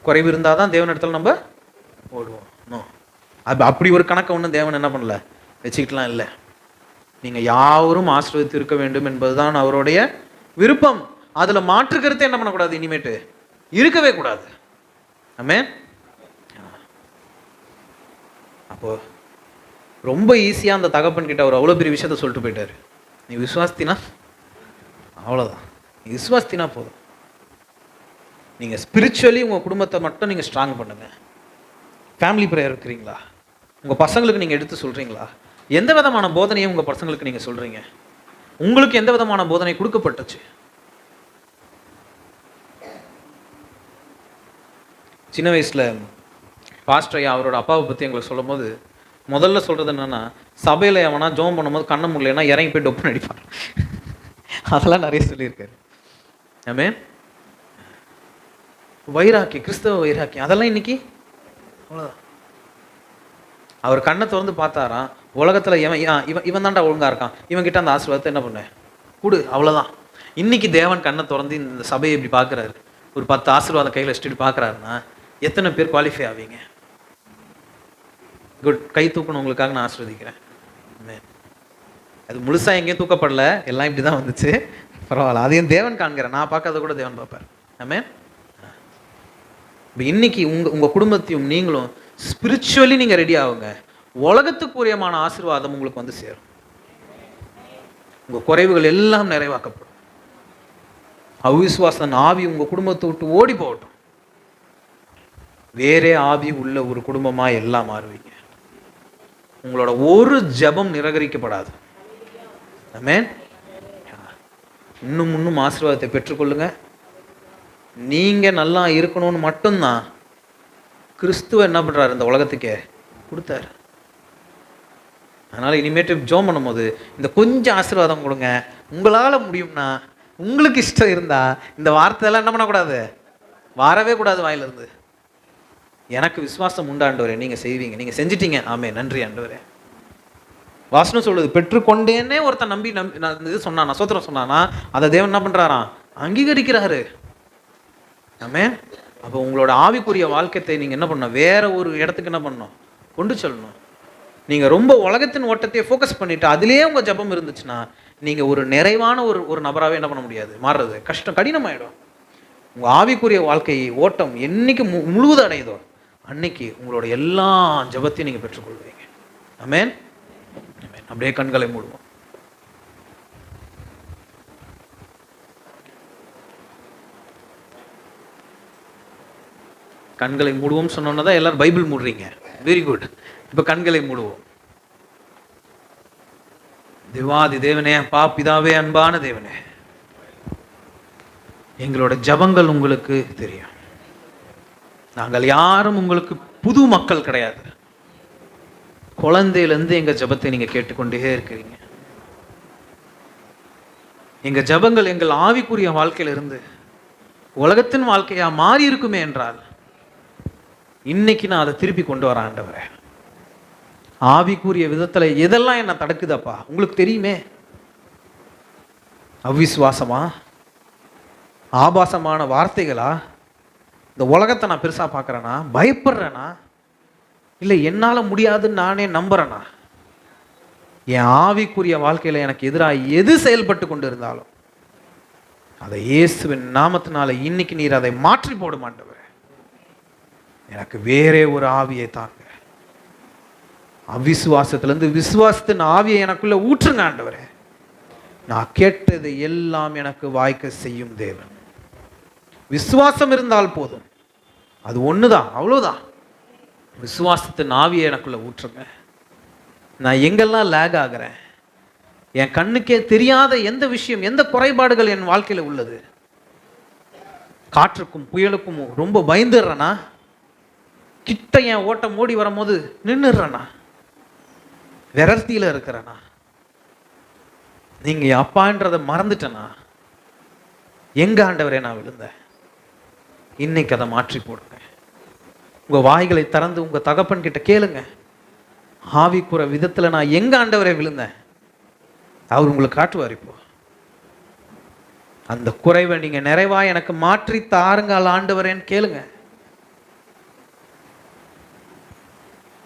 குறைவு இருந்தால் தான் தேவன் இடத்துல நம்ம ஓடுவோம். அப்படி ஒரு கணக்கை ஒன்றும் தேவன் என்ன பண்ணல, வச்சுக்கிட்டுலாம் இல்லை. நீங்கள் யாவரும் ஆசீர்வதித்து இருக்க வேண்டும் என்பதுதான் அவருடைய விருப்பம். அதில் மாற்றுக்கருத்தை என்ன பண்ணக்கூடாது, இனிமேட்டு இருக்கவே கூடாது. ஆமென். அப்போது ரொம்ப ஈஸியாக அந்த தகப்பன் கிட்ட அவர் அவ்வளோ பெரிய விஷயத்த சொல்லிட்டு போயிட்டார். நீ விசுவாசத்தினா அவ்வளோதான், நீ விசுவாசத்தினா போதும். நீங்கள் ஸ்பிரிச்சுவலி உங்கள் குடும்பத்தை மட்டும் நீங்கள் ஸ்ட்ராங் பண்ணுங்கள். ஃபேமிலி ப்ரேயர் இருக்கிறீங்களா? உங்கள் பசங்களுக்கு நீங்கள் எடுத்து சொல்கிறீங்களா? எந்த விதமான போதனையை உங்கள் பசங்களுக்கு நீங்கள் சொல்கிறீங்க? உங்களுக்கு எந்த விதமான போதனை கொடுக்கப்பட்டுச்சு? சின்ன வயசில் பாஸ்டர் ஐயா அவரோட அப்பாவை பற்றி எங்களுக்கு சொல்லும் போது முதல்ல சொல்கிறது என்னென்னா, சபையில் எவனா ஜோம் பண்ணும்போது கண்ண முடியலன்னா இறங்கி போய் டொப்பு நடிப்பார். அதெல்லாம் நிறைய சொல்லியிருக்காரு. ஆமென். வைராக்கி, கிறிஸ்தவ வைராக்கி, அதெல்லாம் இன்னைக்கு அவ்வளோதான். அவர் கண்ணை திறந்து பார்த்தாராம், உலகத்தில் இவன் தான்டா ஒழுங்காக இருக்கான், இவன் கிட்ட அந்த ஆசீர்வாதத்தை என்ன பண்ண கொடு, அவ்வளோதான். இன்னைக்கு தேவன் கண்ணை திறந்து இந்த சபையை இப்படி பார்க்குறாரு, ஒரு 10 ஆசீர்வாதம் கையில் வச்சுட்டு பார்க்குறாருன்னா எத்தனை பேர் குவாலிஃபை ஆவீங்க? குட். கை தூக்கணும், உங்களுக்காக நான் ஆசீர்வதிக்கிறேன். அது முழுசாக எங்கேயும் தூக்கப்படலை, எல்லாம் இப்படி தான் வந்துச்சு. பரவாயில்ல, அதையும் தேவன் காண்கிறேன், நான் பார்க்காத கூட தேவன் பார்ப்பார். ஆமென். இப்போ இன்னைக்கு உங்கள் குடும்பத்தையும் நீங்களும் ஸ்பிரிச்சுவலி நீங்கள் ரெடி ஆகுங்க. உலகத்துக்குரியமான ஆசீர்வாதம் உங்களுக்கு வந்து சேரும். உங்கள் குறைவுகள் எல்லாம் நிறைவாக்கப்படும். அவிசுவாசன் ஆவி உங்கள் குடும்பத்தை விட்டு ஓடி போகட்டும். வேறே ஆவி உள்ள ஒரு குடும்பமாக எல்லாம் மாறுவீங்க. உங்களோட ஒரு ஜெபம் நிராகரிக்கப்படாது. ஆமென். இன்னும் ஆசீர்வாதத்தை பெற்றுக்கொள்ளுங்க. நீங்கள் நல்லா இருக்கணும்னு மட்டும்தான் கிறிஸ்துவ என்ன பண்ணுறாரு, இந்த உலகத்துக்கே கொடுத்தாரு. அதனால் இனிமேட்டு ஜோம் பண்ணும்போது இந்த கொஞ்சம் ஆசீர்வாதம் கொடுங்க. உங்களால் முடியும்னா, உங்களுக்கு இஷ்டம் இருந்தால் இந்த வார்த்தையெல்லாம் என்ன பண்ணக்கூடாது, வரவே கூடாது வாயிலிருந்து. எனக்கு விசுவாசம் உண்டு ஆண்டவரே, நீங்கள் செய்வீங்க, நீங்கள் செஞ்சிட்டீங்க, ஆமே நன்றி ஆண்டவரே. வாசனம் சொல்லுது, பெற்றுக்கொண்டேன்னே ஒருத்தன் நம்பி நான் இது சொன்னானா, சோத்திரம் சொன்னானா, அதை தேவன் என்ன பண்ணுறாராம், அங்கீகரிக்கிறாரு. ஆமே. அப்போ உங்களோட ஆவிக்குரிய வாழ்க்கையை நீங்கள் என்ன பண்ணணும், வேற ஒரு இடத்துக்கு என்ன பண்ணணும், கொண்டு செல்லணும். நீங்கள் ரொம்ப உலகத்தின் ஓட்டத்தையே ஃபோக்கஸ் பண்ணிவிட்டு அதிலேயே உங்கள் ஜபம் இருந்துச்சுன்னா நீங்கள் ஒரு நிறைவான ஒரு நபராகவே என்ன பண்ண முடியாது, மாறுறது கஷ்டம், கடினமாயிடும். உங்கள் ஆவிக்குரிய வாழ்க்கை ஓட்டம் என்னைக்கு முழுவதும் அடையுதோ அன்னைக்கு உங்களோட எல்லா ஜபத்தையும் நீங்கள் பெற்றுக்கொள்வீங்க. ஆமென். ஆமென். அப்படியே கண்களை மூடுவோம். கண்களை மூடுவோம் சொன்னோன்னா தான் எல்லாரும் பைபிள் மூடுறீங்க. Very good. இப்போ கண்களை மூடுவோம். தேவாதி தேவனே, அப்பா பிதாவே, அன்பான தேவனே, எங்களோட ஜபங்கள் உங்களுக்கு தெரியும். நாங்கள் யாரும் உங்களுக்கு புது மக்கள் கிடையாது. குழந்தையிலேருந்து எங்கள் ஜபத்தை நீங்கள் கேட்டுக்கொண்டே இருக்கிறீங்க. எங்கள் ஜபங்கள் எங்கள் ஆவிக்குரிய வாழ்க்கையிலிருந்து உலகத்தின் வாழ்க்கையாக மாறி இருக்குமே என்றால் இன்னைக்கு நான் அதை திருப்பி கொண்டு வரேன் ஆண்டவரே. ஆவிக்குரிய விதத்தில் எதெல்லாம் என்ன தடுக்குதப்பா உங்களுக்கு தெரியுமே. அவிசுவாசமா, ஆபாசமான வார்த்தைகளா, இந்த உலகத்தை நான் பெருசாக பார்க்குறேனா, பயப்படுறேனா, இல்லை என்னால் முடியாதுன்னு நானே நம்புறேனா, என் ஆவிக்குரிய வாழ்க்கையில் எனக்கு எதிராக எது செயல்பட்டு கொண்டு இருந்தாலும் அதை இயேசுவின் நாமத்தினால இன்னைக்கு நீர் அதை மாற்றி போட மாட்டவர். எனக்கு வேறே ஒரு ஆவியை தாங்க. அவிசுவாசத்திலிருந்து விசுவாசத்தின் ஆவியை எனக்குள்ள ஊற்றுங்க ஆண்டவரே. நான் கேட்டது எல்லாம் எனக்கு வாய்க்க செய்யும் தேவன். விசுவாசம் இருந்தால் போதும், அது ஒண்ணுதான், அவ்வளவுதான். விசுவாசத்தின் ஆவியை எனக்குள்ள ஊற்றுங்க. நான் எங்கெல்லாம் லேக் ஆகிறேன், என் கண்ணுக்கே தெரியாத எந்த விஷயம், எந்த குறைபாடுகள் என் வாழ்க்கையில உள்ளது, காற்றுக்கும் புயலுக்கும் ரொம்ப பயந்துடுறேனா, கிட்ட என் ஓட்டம் ஓடி வரும்போது நின்றுடுறேனா, விரக்தியில இருக்கிறேனா, நீங்க அப்பான்றதை மறந்துட்டேனா, எங்க ஆண்டவரே நான் விழுந்தேன், இன்னைக்கு அதை மாற்றி போடுங்க. உங்க வாய்களை திறந்து உங்க தகப்பன் கிட்ட கேளுங்க. ஆவிக்குற விதத்துல நான் எங்க ஆண்டவரே விழுந்தேன், அவர் உங்களுக்கு காட்டுவார். இப்போ அந்த குறைவை நீங்க நிறைவா எனக்கு மாற்றி தாருங்கள் ஆண்டவரேன்னு கேளுங்க.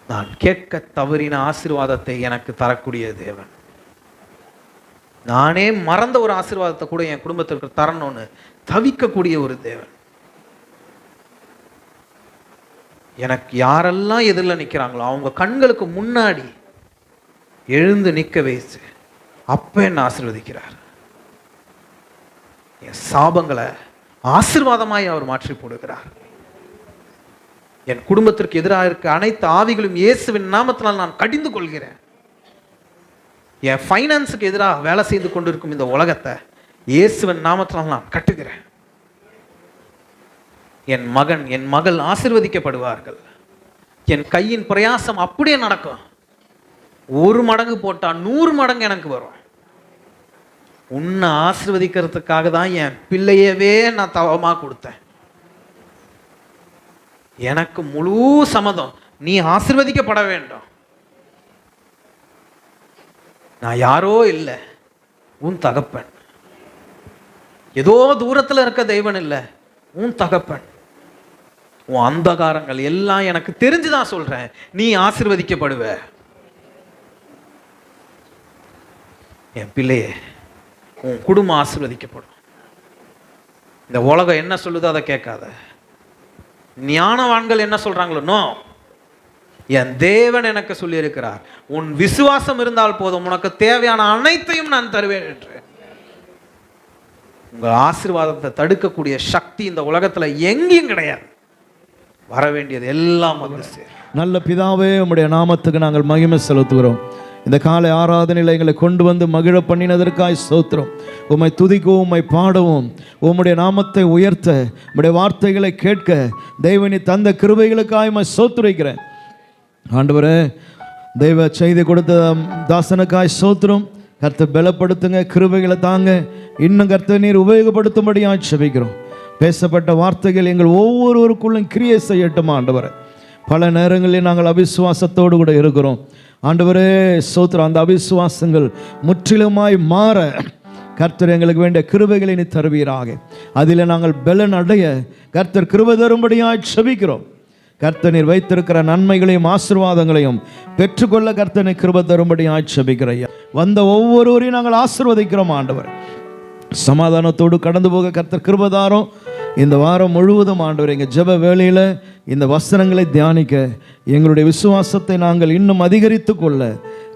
நான் கேட்க தவறின ஆசீர்வாதத்தை எனக்கு தரக்கூடிய தேவன். நானே மறந்த ஒரு ஆசீர்வாதத்தை கூட என் குடும்பத்திற்கு தரணும்னு தவிக்கக்கூடிய ஒரு தேவன். எனக்கு யாரெல்லாம் எதிரில் நிற்கிறாங்களோ அவங்க கண்களுக்கு முன்னாடி எழுந்து நிற்க வைத்து அப்போ என்ன ஆசீர்வதிக்கிறார். என் சாபங்களை ஆசீர்வாதமாய் அவர் மாற்றி போடுகிறார். என் குடும்பத்திற்கு எதிராக இருக்க அனைத்து ஆவிகளும் இயேசுவின் நாமத்தினால் நான் கடிந்து கொள்கிறேன். என் ஃபைனான்ஸுக்கு எதிராக வேலை செய்து கொண்டிருக்கும் இந்த உலகத்தை இயேசுவின் நாமத்தினால் நான் கட்டுகிறேன். என் மகன் என் மகள் ஆசீர்வதிக்கப்படுவார்கள். என் கையின் பிரயாசம் அப்படியே நடக்கும். 1 மடங்கு போட்டால் 100 மடங்கு எனக்கு வரும். உன்னை ஆசீர்வதிக்கிறதுக்காக தான் என் பிள்ளையவே நான் தவமாக கொடுத்தேன். எனக்கு முழு சம்மதம், நீ ஆசீர்வதிக்கப்பட வேண்டும். நான் யாரோ இல்லை, உன் தகப்பன். ஏதோ தூரத்தில் இருக்க தெய்வன் இல்லை, உன் தகப்பன். உன் அந்தகாரங்கள் எல்லாம் எனக்கு தெரிஞ்சுதான் சொல்றேன், நீ ஆசீர்வதிக்கப்படுவ. என் பிள்ளையே, உன் குடும்பம் ஆசீர்வதிக்கப்படும். இந்த உலகம் என்ன சொல்லுதோ அதை கேட்காத. ஞானவான்கள் என்ன சொல்றாங்களோ நோ, என் தேவன் எனக்கு சொல்லி இருக்கிறார், உன் விசுவாசம் இருந்தால் போதும், உனக்கு தேவையான அனைத்தையும் நான் தருவேன் என்று. உங்கள் ஆசீர்வாதத்தை தடுக்கக்கூடிய சக்தி இந்த உலகத்துல எங்கேயும் கிடையாது. வர வேண்டியது எல்லாம் வந்து சேரும். நல்ல பிதாவே, உம்முடைய நாமத்துக்கு நாங்கள் மகிமை செலுத்துகிறோம். இந்த காலை ஆராதனையில் எங்களை கொண்டு வந்து மகிழ பண்ணினதற்காய் ஸ்தோத்திரம். உம்மை துதிக்கவும், உம்மை பாடவும், உம்முடைய நாமத்தை உயர்த்த, உம்முடைய வார்த்தைகளை கேட்க தெய்வனி தந்த கிருபைகளுக்காய் உம்மை ஸ்தோத்திரிக்கிறேன். ஆண்டவரே, தெய்வ செய்தி கொடுத்த தாசனுக்காய் ஸ்தோத்திரம். கர்த்தர் பலப்படுத்துங்க, கிருபைகளை தாங்க. இன்னும் கர்த்தர் நீர் உபயோகப்படுத்தும்படியாக செபிக்கிறோம். பேசப்பட்ட வார்த்தைகள் எங்கள் ஒவ்வொருவருக்குள்ளும் கிரியை செய்யட்டும் ஆண்டவரே. பல நேரங்களில் நாங்கள் அவிசுவாசத்தோடு கூட இருக்கிறோம் ஆண்டவரே. ஸ்தோத்திரம். அந்த அவிசுவாசங்கள் முற்றிலுமாய் மாற கர்த்தர் எங்களுக்கு வேண்டிய கிருபைகளை நீ தருவீராக. அதில் நாங்கள் பலன் அடைய கர்த்தர் கிருபை தரும்படியாக செபிக்கிறோம். கர்த்தர் நீர் வைத்திருக்கிற நன்மைகளையும் ஆசீர்வாதங்களையும் பெற்றுக்கொள்ள கர்த்தனை கிருபை தரும்படியாக செபிக்கிறேன். வந்த ஒவ்வொருவரையும் நாங்கள் ஆசீர்வதிக்கிறோம் ஆண்டவர். சமாதானத்தோடு கடந்து போக கர்த்தர் கிருபை தாரும். இந்த வாரம் முழுவதும் ஆண்டவர் எங்கள் ஜெப வேளையில் இந்த வசனங்களை தியானிக்க எங்களுடைய விசுவாசத்தை நாங்கள் இன்னும் அதிகரித்து கொள்ள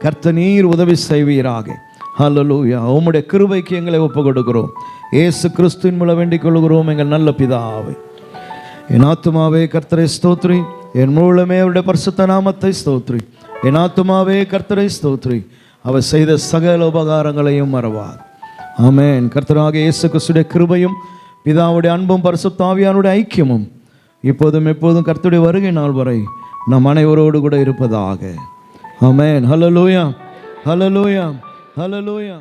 கர்த்தர் நீர் உதவி செய்வீராக. ஹல்லேலூயா. உம்முடைய கிருபைக்கு எங்களை ஒப்பு கொடுக்கிறோம். இயேசு கிறிஸ்துவின் மூலம் வேண்டிக் கொள்கிறோம் எங்கள் நல்ல பிதாவே. என் ஆத்துமாவே கர்த்தரை ஸ்தோத்ரி, என் மூலமே அவருடைய பரிசுத்த நாமத்தை ஸ்தோத்ரி. என் ஆத்துமாவே கர்த்தரை ஸ்தோத்ரி, அவர் செய்த சகல உபகாரங்களையும் மறவார். ஆமென். கர்த்தராகிய இயேசு கிறிஸ்துவின் கிருபையும் பிதாவுடைய அன்பும் பரிசுத்த ஆவியானுடைய ஐக்கியமும் இப்போதும் எப்போதும் கர்த்தருடைய வருகை நாள் வரை நம் அனைவரோடு கூட இருப்பதாக. ஆமென். ஹல்லேலூயா, ஹல்லேலூயா, ஹல்லேலூயா.